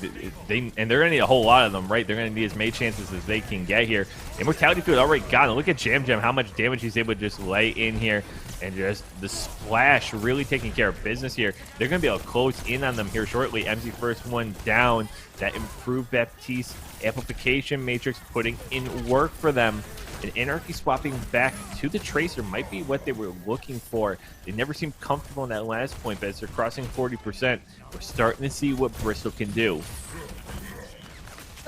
they're going to need a whole lot of them, right? They're going to need as many chances as they can get here. Immortality Field already gone. Look at Jam, how much damage he's able to just lay in here. And just the splash really taking care of business here. They're going to be able to close in on them here shortly. MC first one down. That improved Baptiste amplification matrix putting in work for them. And Anarchy swapping back to the Tracer might be what they were looking for. They never seemed comfortable in that last point, but as they're crossing 40%, we're starting to see what Bristol can do.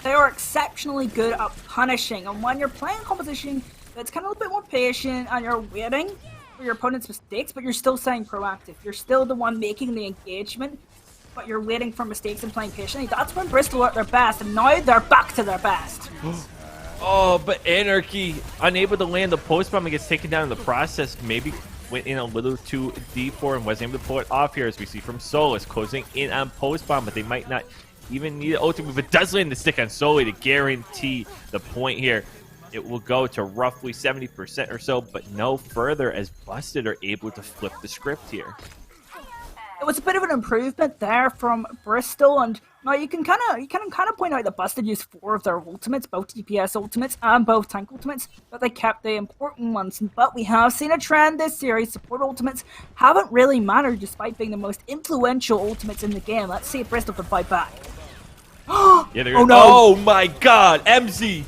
They are exceptionally good at punishing. And when you're playing competition that's kind of a little bit more patient and you're waiting for your opponent's mistakes, but you're still staying proactive. You're still the one making the engagement, but you're waiting for mistakes and playing patiently. That's when Bristol are at their best, and now they're back to their best. Oh, but Anarchy unable to land the post bomb and gets taken down in the process. Maybe went in a little too deep for him. Wasn't able to pull it off here, as we see from Solus closing in on post bomb, but they might not even need it ultimate, but does land the stick on Soli to guarantee the point here. It will go to roughly 70% or so, but no further, as Busted are able to flip the script here. It was a bit of an improvement there from Bristol, and now you can kind of point out that Busted used 4 of their ultimates, both DPS ultimates and both tank ultimates, but they kept the important ones. But we have seen a trend this series: support ultimates haven't really mattered despite being the most influential ultimates in the game. Let's see if Bristol can fight back. Yeah, oh no! Oh my God, MZ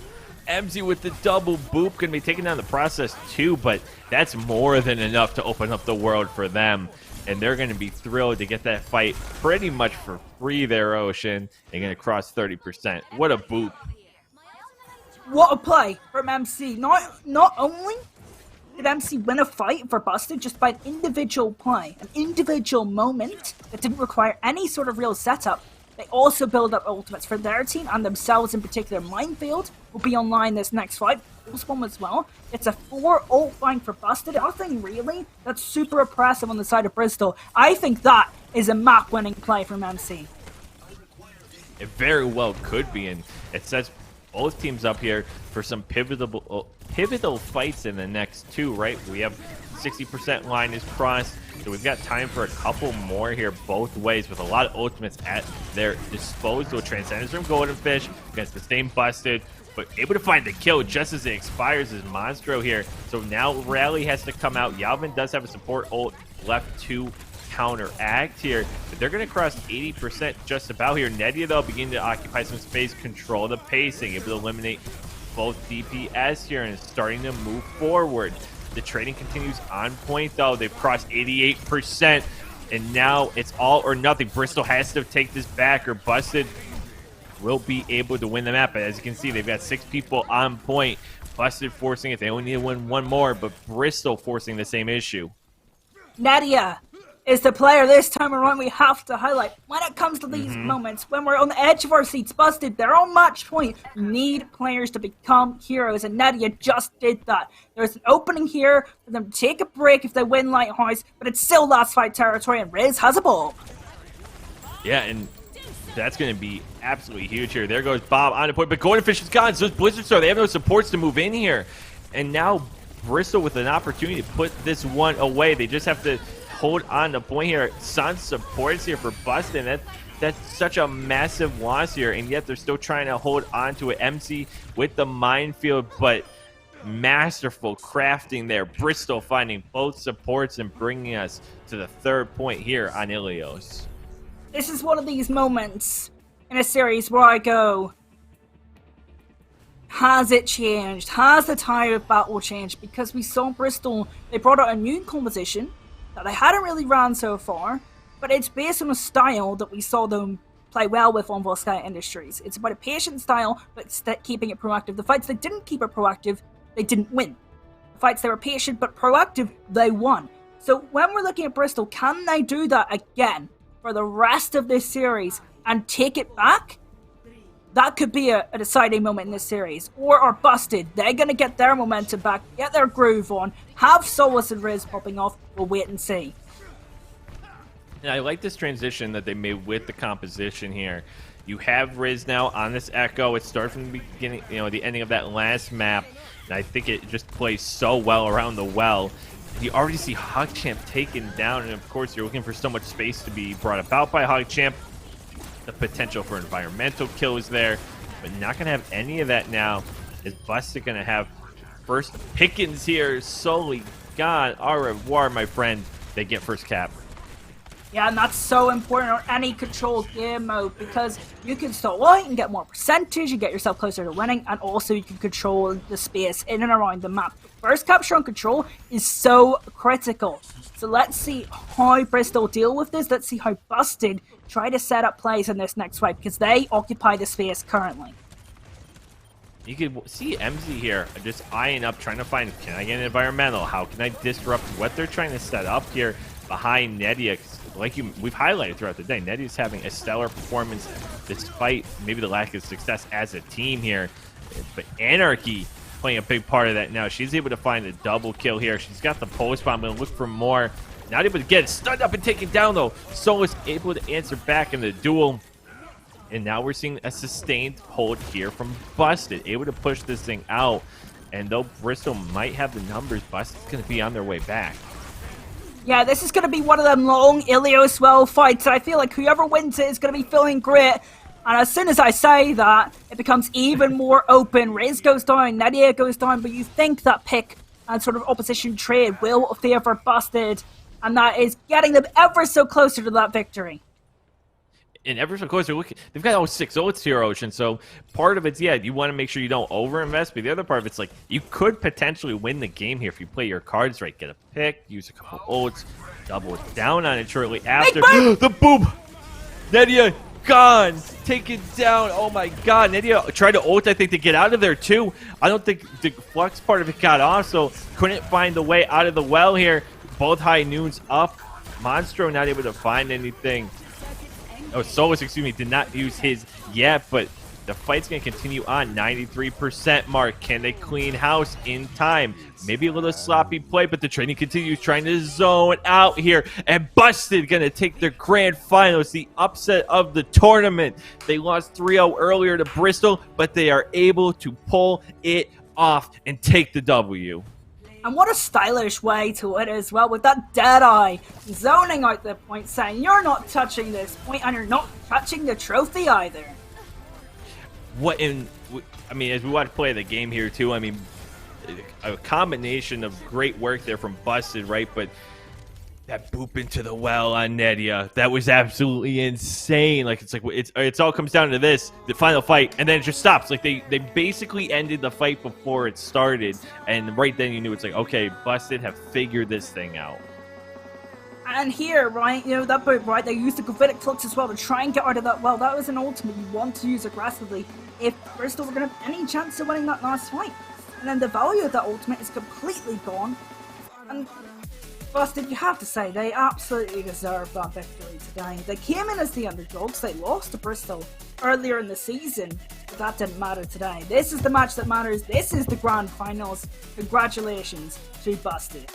with the double boop, gonna be taking down the process too, but that's more than enough to open up the world for them. And they're going to be thrilled to get that fight pretty much for free there, Ocean. They're going to cross 30%. What a boop. What a play from MC. Not only did MC win a fight for Busted just by an individual play, an individual moment that didn't require any sort of real setup. They also build up ultimates for their team and themselves in particular. Minefield will be online this next fight. This one as well. It's a 4 ult fight for Busted. Nothing really that's super oppressive on the side of Bristol. I think that is a map-winning play from MC. It very well could be, and it sets both teams up here for some pivotal fights in the next two, right? We have 60% line is crossed, so we've got time for a couple more here both ways with a lot of ultimates at their disposal. Transcendence from Golden Fish against the same Busted, but able to find the kill just as it expires is Monstro here. So now Rally has to come out. Yalvin does have a support ult left to counteract here, but they're going to cross 80% just about here. Nedia, though, beginning to occupy some space, control the pacing, able to eliminate both DPS here and is starting to move forward. The trading continues on point, though. They've crossed 88%, and now it's all or nothing. Bristol has to take this back or Busted will be able to win the map. But as you can see, they've got 6 people on point. Busted forcing it. They only need to win one more, but Bristol forcing the same issue. Nadia is the player this time around we have to highlight. When it comes to these moments, when we're on the edge of our seats, Busted, they're on match point. We need players to become heroes, and Nadia just did that. There's an opening here for them to take a break if they win Lighthouse, but it's still last fight territory, and Riz has a ball. Yeah, and that's going to be absolutely huge here. There goes Bob on the point, but Golden Fish is gone. So is Blizzard Star. They have no supports to move in here. And now Bristol with an opportunity to put this one away. They just have to hold on the point here. Sun supports here for Busted. That's such a massive loss here, and yet they're still trying to hold on to it. MC with the minefield, but masterful crafting there. Bristol finding both supports and bringing us to the 3rd point here on Ilios. This is one of these moments in a series where I go, has it changed? Has the tide of battle changed? Because we saw Bristol, they brought out a new composition that they hadn't really ran so far, but it's based on a style that we saw them play well with on Volskaya Industries. It's about a patient style, but keeping it proactive. The fights that didn't keep it proactive, they didn't win. The fights that were patient but proactive, they won. So when we're looking at Bristol, can they do that again for the rest of this series and take it back? That could be a deciding moment in this series. Or are Busted. They're going to get their momentum back, get their groove on, have Solus and Riz popping off. We'll wait and see. And I like this transition that they made with the composition here. You have Riz now on this Echo. It started from the beginning, the ending of that last map. And I think it just plays so well around the well. You already see HogChamp taken down. And of course, you're looking for so much space to be brought about by HogChamp. The potential for environmental kill is there, but not going to have any of that now. Is Busted going to have first pickings here solely gone? Au revoir, my friend. They get first cap. Yeah, and that's so important on any controlled game mode, because you can start light and get more percentage, you get yourself closer to winning, and also you can control the space in and around the map. First capture on control is so critical. So let's see how Bristol deal with this. Let's see how Busted try to set up plays in this next fight, because they occupy the space currently. You can see MZ here just eyeing up, trying to find, can I get an environmental? How can I disrupt what they're trying to set up here behind Nedia? Like we've highlighted throughout the day, Nedia's having a stellar performance despite maybe the lack of success as a team here. But Anarchy playing a big part of that now. She's able to find a double kill here. She's got the post bomb, going to look for more. Not able to get it. Stunned up and taken down, though. Solus able to answer back in the duel. And now we're seeing a sustained hold here from Busted. Able to push this thing out. And though Bristol might have the numbers, Busted's going to be on their way back. Yeah, this is going to be one of them long Ilios well fights. And I feel like whoever wins it is going to be feeling great. And as soon as I say that, it becomes even more open. Riz goes down, Nadia goes down, but you think that pick and sort of opposition trade will favour Busted. And that is getting them ever so closer to that victory. And ever so closer, look, they've got all 6 ults here, Ocean. So part of it's, yeah, you want to make sure you don't overinvest. But the other part of it's like, you could potentially win the game here if you play your cards right. Get a pick, use a couple ults, double it down on it shortly after. The boop! Nadia gone. Take it down. Oh my god. Nydia tried to ult, I think, to get out of there too. I don't think the flux part of it got off, so couldn't find the way out of the well here. Both high noons up. Monstro not able to find anything. Oh, Solus, excuse me, did not use his yet, but the fight's going to continue on. 93% mark. Can they clean house in time? Maybe a little sloppy play, but the training continues, trying to zone out here. And Busted going to take their grand finals, the upset of the tournament. They lost 3-0 earlier to Bristol, but they are able to pull it off and take the W. And what a stylish way to it as well, with that dead eye zoning out the point, saying you're not touching this point and you're not touching the trophy either. I mean, as we watch play the game here too, I mean, a combination of great work there from Busted, right? But that boop into the well on Nydia, that was absolutely insane. Like it's all comes down to this, the final fight, and then it just stops. Like they basically ended the fight before it started, and right then you knew it's like, okay, Busted have figured this thing out. And here, right, you know, that boot, right, they used the Gravitic Flux as well to try and get out of that well. That was an ultimate you want to use aggressively if Bristol were going to have any chance of winning that last fight. And then the value of that ultimate is completely gone. And Busted, you have to say, they absolutely deserve that victory today. They came in as the underdogs, they lost to Bristol earlier in the season, but that didn't matter today. This is the match that matters, this is the grand finals. Congratulations to Busted.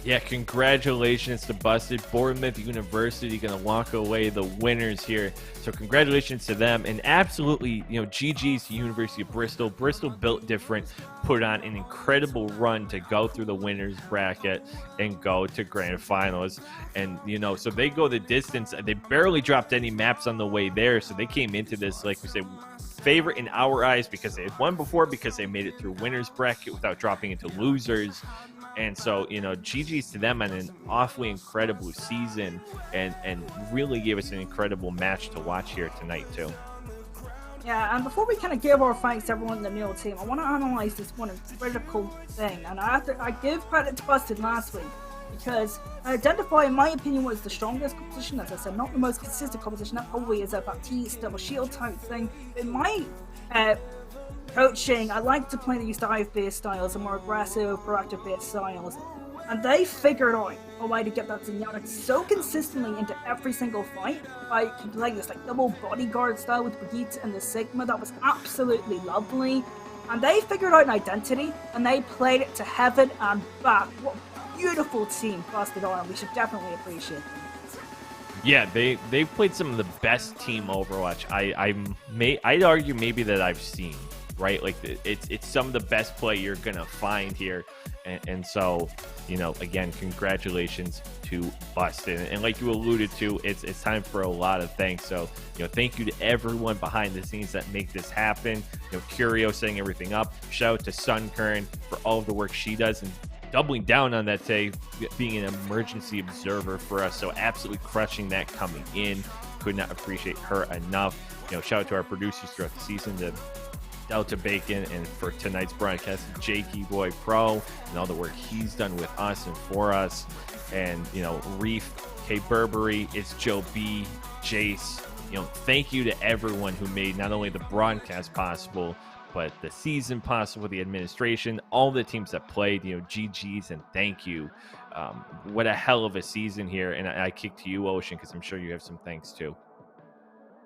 Yeah, congratulations to Busted. Bournemouth University going to walk away the winners here. So congratulations to them. And absolutely, you know, GG's to University of Bristol. Bristol built different, put on an incredible run to go through the winners bracket and go to grand finals. And, you know, so they go the distance. They barely dropped any maps on the way there. So they came into this, like we said, favorite in our eyes because they had won before, because they made it through winners bracket without dropping into losers. And so, you know, GG's to them on an awfully incredible season, and really gave us an incredible match to watch here tonight, too. Yeah, and before we kind of give our thanks to everyone in the Neo team, I want to analyze this one critical thing. And I give credit to Busted last week, because Identify, in my opinion, was the strongest composition. As I said, not the most consistent composition. That probably is a Baptiste, double shield type thing. In my coaching, I like to play these dive-based styles and more aggressive, proactive-based styles. And they figured out a way to get that Zenyatta so consistently into every single fight by playing this like double bodyguard style with Brigitte and the Sigma. That was absolutely lovely. And they figured out an identity, and they played it to heaven and back. What a beautiful team Busted are, and we should definitely appreciate them. Yeah, they've played some of the best team Overwatch I'd argue maybe that I've seen. Right, like it's some of the best play you're gonna find here, and so, you know, again, congratulations to Busted. And like you alluded to, it's time for a lot of thanks. So, you know, thank you to everyone behind the scenes that make this happen. You know, Curio setting everything up. Shout out to Sunkern for all of the work she does and doubling down on that today, being an emergency observer for us. So absolutely crushing that coming in. Could not appreciate her enough. You know, shout out to our producers throughout the season, to Delta Bacon, and for tonight's broadcast, Jakey Boy Pro, and all the work he's done with us and for us. And, you know, Reef, K Burberry, it's Joe B, Jace. You know, thank you to everyone who made not only the broadcast possible, but the season possible, the administration, all the teams that played. You know, GG's and thank you. What a hell of a season here. And I kick to you, Ocean, because I'm sure you have some thanks too.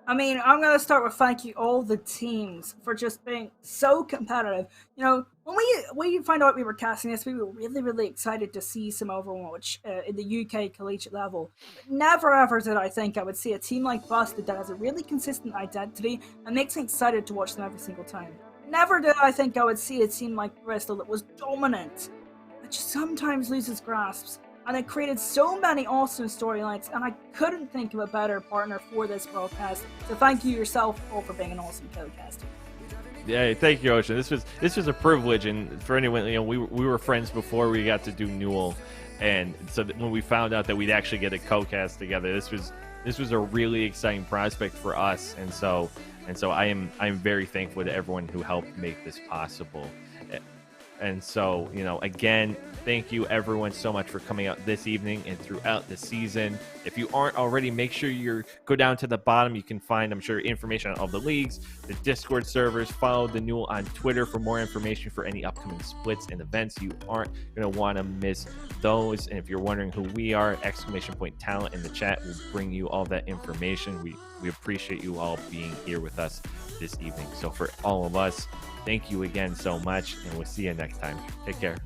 I mean, I'm going to start with thanking all the teams for just being so competitive. You know, when we found out we were casting this, we were really, really excited to see some Overwatch in the UK collegiate level. But never ever did I think I would see a team like Busted that has a really consistent identity and makes me excited to watch them every single time. Never did I think I would see a team like Bristol that was dominant, but just sometimes loses grasps. And it created so many awesome storylines, and I couldn't think of a better partner for this broadcast. So thank you yourself all for being an awesome co-caster. Yeah, thank you, Ocean. This was a privilege, and for anyone, you know, we were friends before we got to do Newell, and so when we found out that we'd actually get a co-cast together, this was a really exciting prospect for us, and so I'm very thankful to everyone who helped make this possible. And so, again, thank you everyone so much for coming out this evening and throughout the season. If you aren't already, make sure you go down to the bottom. You can find, I'm sure, information on all the leagues, the Discord servers. Follow the Newell on Twitter for more information for any upcoming splits and events. You aren't going to want to miss those. And if you're wondering who we are, !talent in the chat will bring you all that information. We appreciate you all being here with us this evening. So for all of us, thank you again so much, and we'll see you next time. Take care.